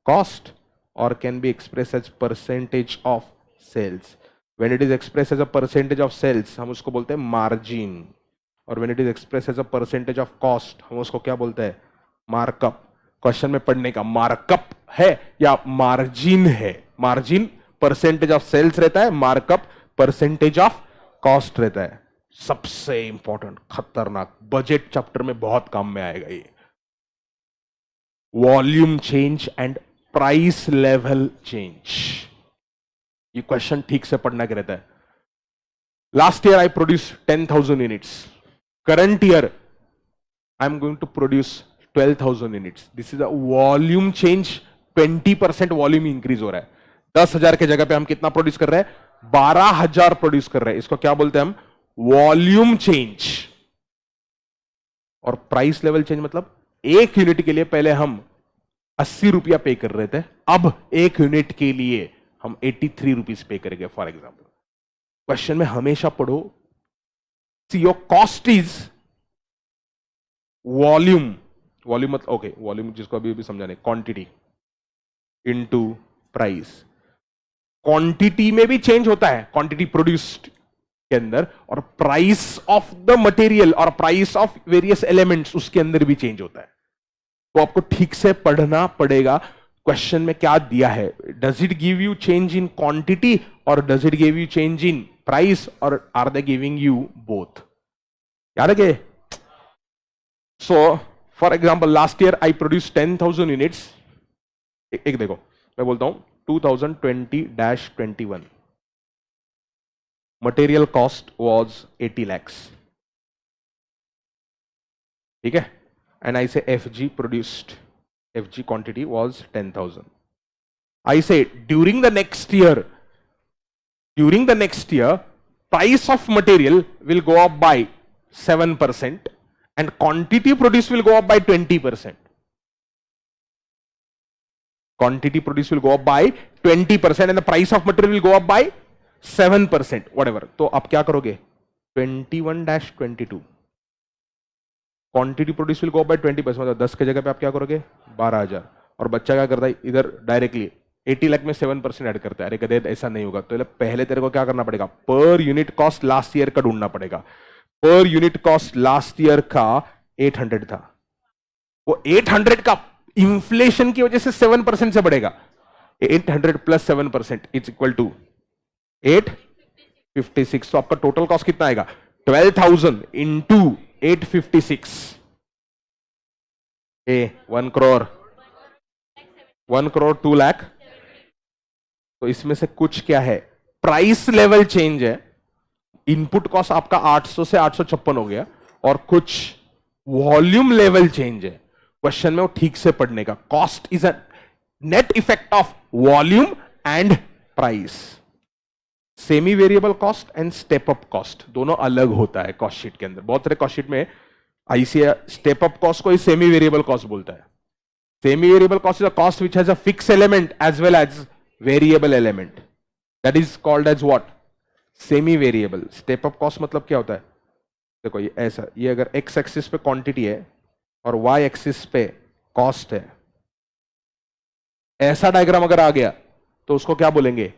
cost और can be express as percentage of sales. When it is express as a percentage of sales हम उसको बोलते हैं margin, और when it is express as a percentage of cost हम उसको क्या बोलते हैं? मार्कअप। क्वेश्चन में पढ़ने का मार्कअप है या मार्जिन है? मार्जिन परसेंटेज ऑफ सेल्स रहता है, मार्कअप परसेंटेज ऑफ कॉस्ट रहता है। सबसे इंपॉर्टेंट, खतरनाक, बजट चैप्टर में बहुत काम में आएगा ये। Volume change and price level change, ये क्वेश्चन ठीक से पढ़ना क्या रहता है। Last year I produce 10,000 units, current year I am going to produce 12,000 units. This is a volume change, 20% volume increase हो रहा है। 10,000 के जगह पे हम कितना प्रोड्यूस कर रहे हैं? 12,000 प्रोड्यूस कर रहे हैं। इसको क्या बोलते हैं हम? Volume change. और प्राइस लेवल चेंज मतलब एक यूनिट के लिए पहले हम 80 रुपया पे कर रहे थे, अब एक यूनिट के लिए हम 83 रुपीज पे करेंगे फॉर एग्जाम्पल। क्वेश्चन में हमेशा पढ़ो, see your cost is volume, volume मतलब ओके, वॉल्यूम जिसको अभी भी समझाने, क्वांटिटी इनटू प्राइस। क्वांटिटी में भी चेंज होता है, क्वांटिटी प्रोड्यूस्ड के अंदर, और प्राइस ऑफ द मटेरियल और प्राइस ऑफ वेरियस एलिमेंट्स उसके अंदर भी चेंज होता है। तो आपको ठीक से पढ़ना पड़ेगा क्वेश्चन में क्या दिया है। Does it give you change in quantity और does it give you change in price, और are they giving you both? याद है? So for example last year I produce 10,000 units. एक देखो, मैं बोलता हूं 2020-21 मटेरियल कॉस्ट वॉज 80 lakhs, ठीक है। एंड आई से FG produced, FG quantity was 10,000. I say during the next year, price of material will go up by 7% and quantity produced will go up by 20%. Quantity produced will go up by 20% and the price of material will go up by 7%, whatever. तो आप क्या करोगे? 21-22 quantity produce will go up by 20%, मतलब 10 के जगह पे आप क्या करोगे? 12,000। और बच्चा क्या करता है इधर डायरेक्टली 80 लाख में 7% ऐड करता है। अरे गधे ऐसा नहीं होगा, तो पहले तेरे को क्या करना पड़ेगा? Per unit cost last year का ढूंढना पड़ेगा। Per unit cost last year का 800 था, वो 800 का इंफ्लेशन की वजह से 7% से बढ़ेगा। 800 प्लस 7% इज इक्वल टू 856। तो आपका टोटल कॉस्ट कितना आएगा? 12,000 इंटू 856, 1 करोड़, 1 करोड़ 2 लाख। तो इसमें से कुछ क्या है? प्राइस लेवल चेंज है। इनपुट कॉस्ट आपका 800 से 856 हो गया, और कुछ वॉल्यूम लेवल चेंज है। क्वेश्चन में वो ठीक से पढ़ने का। Cost is a net effect of volume and price. Semi variable cost and step up cost दोनों अलग होता है कॉस्ट शीट के अंदर। बहुत सारे कॉस्ट शीट में आईसीए स्टेप अप कॉस्ट को ही सेमी वेरिएबल कॉस्ट बोलता है। Semi variable cost is a cost which has a fixed element as well as variable element, that is called as what, semi variable. Step up cost मतलब क्या होता है, देखो ये ऐसा, ये अगर एक्स एक्सिस पे क्वांटिटी है और वाई एक्सिस पे कॉस्ट है, ऐसा डायग्राम अगर आ गया तो उसको क्या बोलेंगे,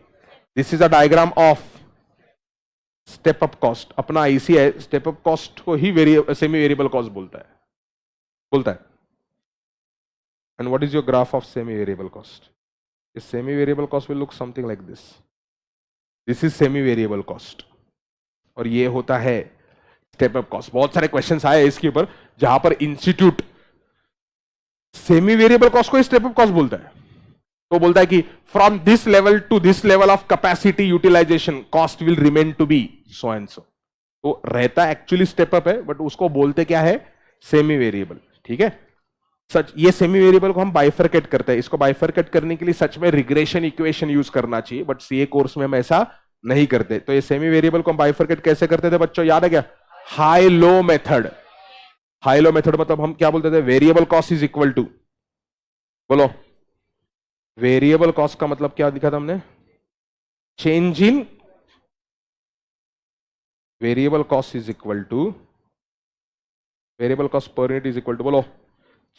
this is a diagram of step up cost. अपना आईसी है, स्टेप अप कॉस्ट को ही सेमी वेरिएबल कॉस्ट बोलता है। And what is your graph of semi-variable cost? The semi-variable cost will look something like this. This is semi-variable cost. और ये होता है step up cost. बहुत सारे क्वेश्चंस आए इसके ऊपर जहां पर इंस्टीट्यूट सेमी वेरिएबल कॉस्ट को स्टेप अप कॉस्ट बोलता है। तो बोलता है कि from this level to this level of capacity utilisation cost will remain to be so and so. तो रहता एक्चुअली स्टेप अप है, बट उसको बोलते क्या है, सेमी वेरिएबल। ठीक है, सच ये सेमी वेरिएबल को हम बाइफरकेट करते हैं। इसको बाइफरकेट करने के लिए सच में रिग्रेशन इक्वेशन यूज करना चाहिए, बट सीए कोर्स में हम ऐसा नहीं करते। तो ये सेमी वेरिएबल को हम बाइफरकेट कैसे करते थे बच्चों, याद है क्या, high low method. High low method मतलब हम क्या बोलते थे, variable cost is equal to, बोलो, वेरिएबल कॉस्ट का मतलब क्या लिखा था हमने, change in variable cost is equal to, variable cost per unit is equal to, बोलो,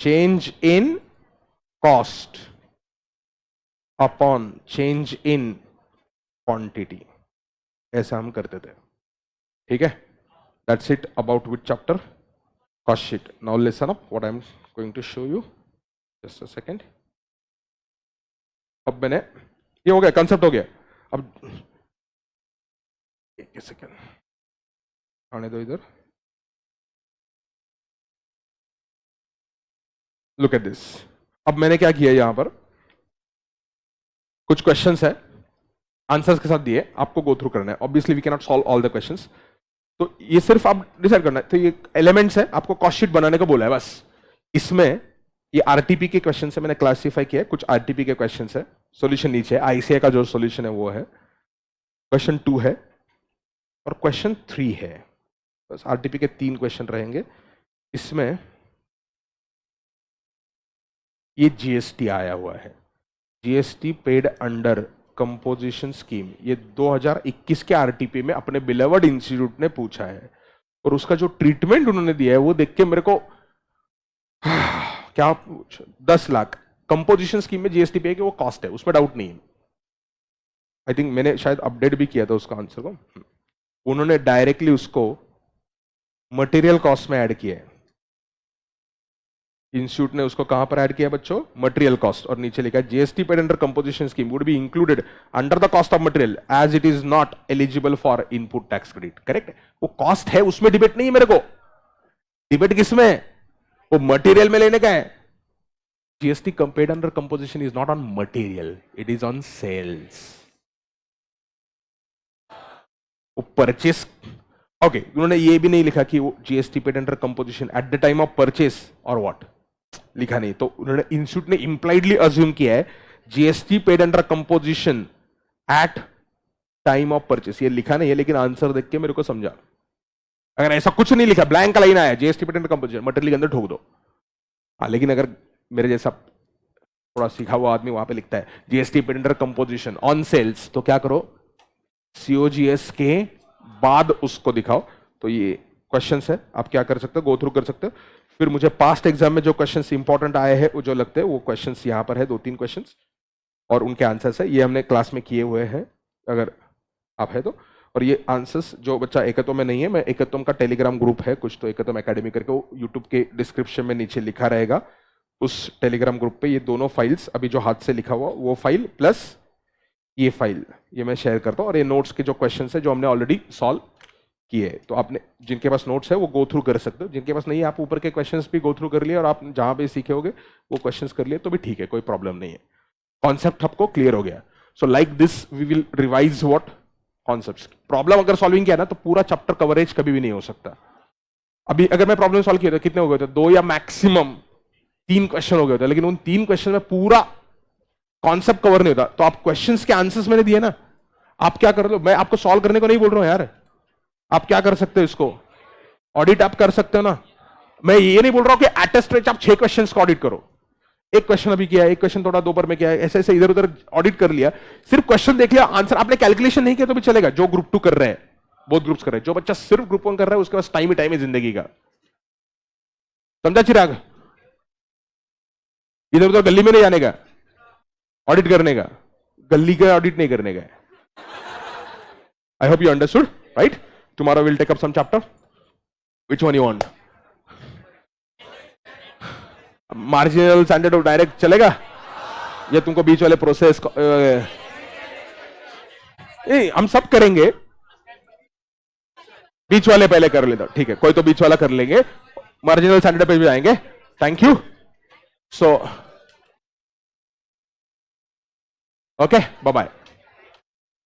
change in cost upon change in quantity। ऐसा हम करते थे। ठीक है, that's it about which chapter, cost sheet। now listen up what I'm going to show you, just a second। अब मैंने ये हो गया, कंसेप्ट हो गया। अब एक सेकेंड आने दो इधर, लुक एट दिस। अब मैंने क्या किया, यहां पर कुछ क्वेश्चंस है, आंसर्स के साथ दिए, आपको गो थ्रू करना है। Obviously we can not solve all the questions, तो ये सिर्फ आप डिसाइड करना है। तो ये एलिमेंट्स है, आपको कॉस्ट शीट बनाने को बोला है बस। इसमें ये आरटीपी के क्वेश्चन है, मैंने क्लासिफाई किया है, कुछ आरटीपी के क्वेश्चन है। सॉल्यूशन नीचे है, आईसीआई का जो सॉल्यूशन है वो है, क्वेश्चन 2 है और क्वेश्चन 3 है। बस आरटीपी के 3 क्वेश्चन रहेंगे। इसमें ये जीएसटी आया हुआ है, GST paid under composition scheme. ये 2021 के आरटीपी में अपने बिलवर्ड इंस्टीट्यूट ने पूछा है, और उसका जो ट्रीटमेंट उन्होंने दिया है वो देख के मेरे को क्या 10 लाख कंपोजिशन स्कीम में जीएसटी पे कि वो कॉस्ट है, उसमें डाउट नहीं है। आई थिंक मैंने शायद अपडेट भी किया था उसका आंसर को। उन्होंने डायरेक्टली उसको मटेरियल कॉस्ट में ऐड किया है। इंस्टीट्यूट ने उसको कहां पर ऐड किया बच्चों, मटेरियल कॉस्ट, और नीचे लिखा है GST paid under composition scheme would be included under the cost of material as it is not eligible for input tax credit. Correct, वो कॉस्ट है, उसमें डिबेट नहीं है मेरे को। डिबेट किसमें, वो मटेरियल में लेने का है। GST paid under composition is not on material, it is on sales. वो परचेस, ओके, उन्होंने ये भी नहीं लिखा कि वो GST paid under composition at the time of purchase और व्हाट, लिखा नहीं। तो उन्होंने इंस्टीट्यूट ने इंप्लाइडली अज्यूम किया है GST paid under composition at time of purchase. ये लिखा नहीं है, लेकिन आंसर देख के मेरे को समझा। अगर ऐसा कुछ नहीं लिखा, ब्लैंक लाइन आया GST paid under composition, material के अंदर ठोक दो। हाँ, लेकिन अगर मेरे जैसा थोड़ा सीखा हुआ आदमी वहां पे लिखता है GST paid under composition on sales, तो क्या करो, सीओजीएस के बाद उसको दिखाओ। तो ये क्वेश्चंस है, आप क्या कर सकते हो, गो थ्रू कर सकते हो। फिर मुझे पास्ट एग्जाम में जो क्वेश्चंस इंपॉर्टेंट आए हैं, वो जो लगते हैं, वो क्वेश्चंस यहां पर है, 2-3 क्वेश्चंस और उनके आंसर्स है। ये हमने क्लास में किए हुए हैं, अगर आप है तो। और ये आंसर्स जो बच्चा एकत्व में नहीं है, मैं एकत्व का टेलीग्राम ग्रुप है कुछ, तो एकत्व एकेडमी करके, वो यूट्यूब के डिस्क्रिप्शन में नीचे लिखा रहेगा। उस टेलीग्राम ग्रुप पे ये दोनों फाइल्स, अभी जो हाथ से लिखा हुआ वो फाइल प्लस ये फाइल, ये मैं शेयर करता हूँ। और ये नोट्स के जो क्वेश्चंस है जो हमने ऑलरेडी सॉल्व किए, तो आपने जिनके पास नोट्स है वो गो थ्रू कर सकते हो, जिनके पास नहीं है आप ऊपर के क्वेश्चंस भी गो थ्रू कर लिए, और आप जहां पे सीखे होगे वो क्वेश्चंस कर लिए तो भी ठीक है, कोई प्रॉब्लम नहीं है। कॉन्सेप्ट आपको क्लियर हो गया। So like this we will revise what concepts. Problem अगर सॉल्विंग किया ना तो पूरा चैप्टर कवरेज कभी भी नहीं हो सकता। अभी अगर मैं प्रॉब्लम सॉल्व किया तो कितने हो गए थे, 2 या मैक्सिमम 3 क्वेश्चन हो गए थे, लेकिन उन 3 क्वेश्चन में पूरा कॉन्सेप्ट कवर नहीं होता। तो आप क्वेश्चंस के आंसर्स मैंने दिए ना, आप क्या कर लो, मैं आपको सॉल्व करने को नहीं बोल रहा हूं यार, आप क्या कर सकते हो, इसको ऑडिट आप कर सकते हो ना। मैं ये नहीं बोल रहा हूं कि एट स्ट्रेच आप 6 क्वेश्चंस का ऑडिट करो, एक क्वेश्चन अभी किया, एक क्वेश्चन थोड़ा दोपहर में किया, ऐसे ऐसे इधर उधर ऑडिट कर लिया, सिर्फ क्वेश्चन देख लिया, आंसर आपने कैलकुलेशन नहीं किया तो भी चलेगा। जो ग्रुप 2 कर रहे हैं, बहुत ग्रुप्स कर रहे हैं, जो बच्चा सिर्फ ग्रुप 1 कर रहा है उसके पास टाइम ही टाइम है जिंदगी का, समझा चिराग? इधर उधर गली में नहीं जाने का ऑडिट करने का, गली का ऑडिट नहीं करने का। I hope you understood, right? Tomorrow will take up some chapter, which one you want? Marginal standard of direct चलेगा या तुमको बीच वाले प्रोसेस हम सब करेंगे, बीच वाले पहले कर लेता, ठीक है, कोई तो बीच वाला कर लेंगे, मार्जिनल स्टैंडर्ड पे भी जाएंगे। Thank you. So okay, bye bye.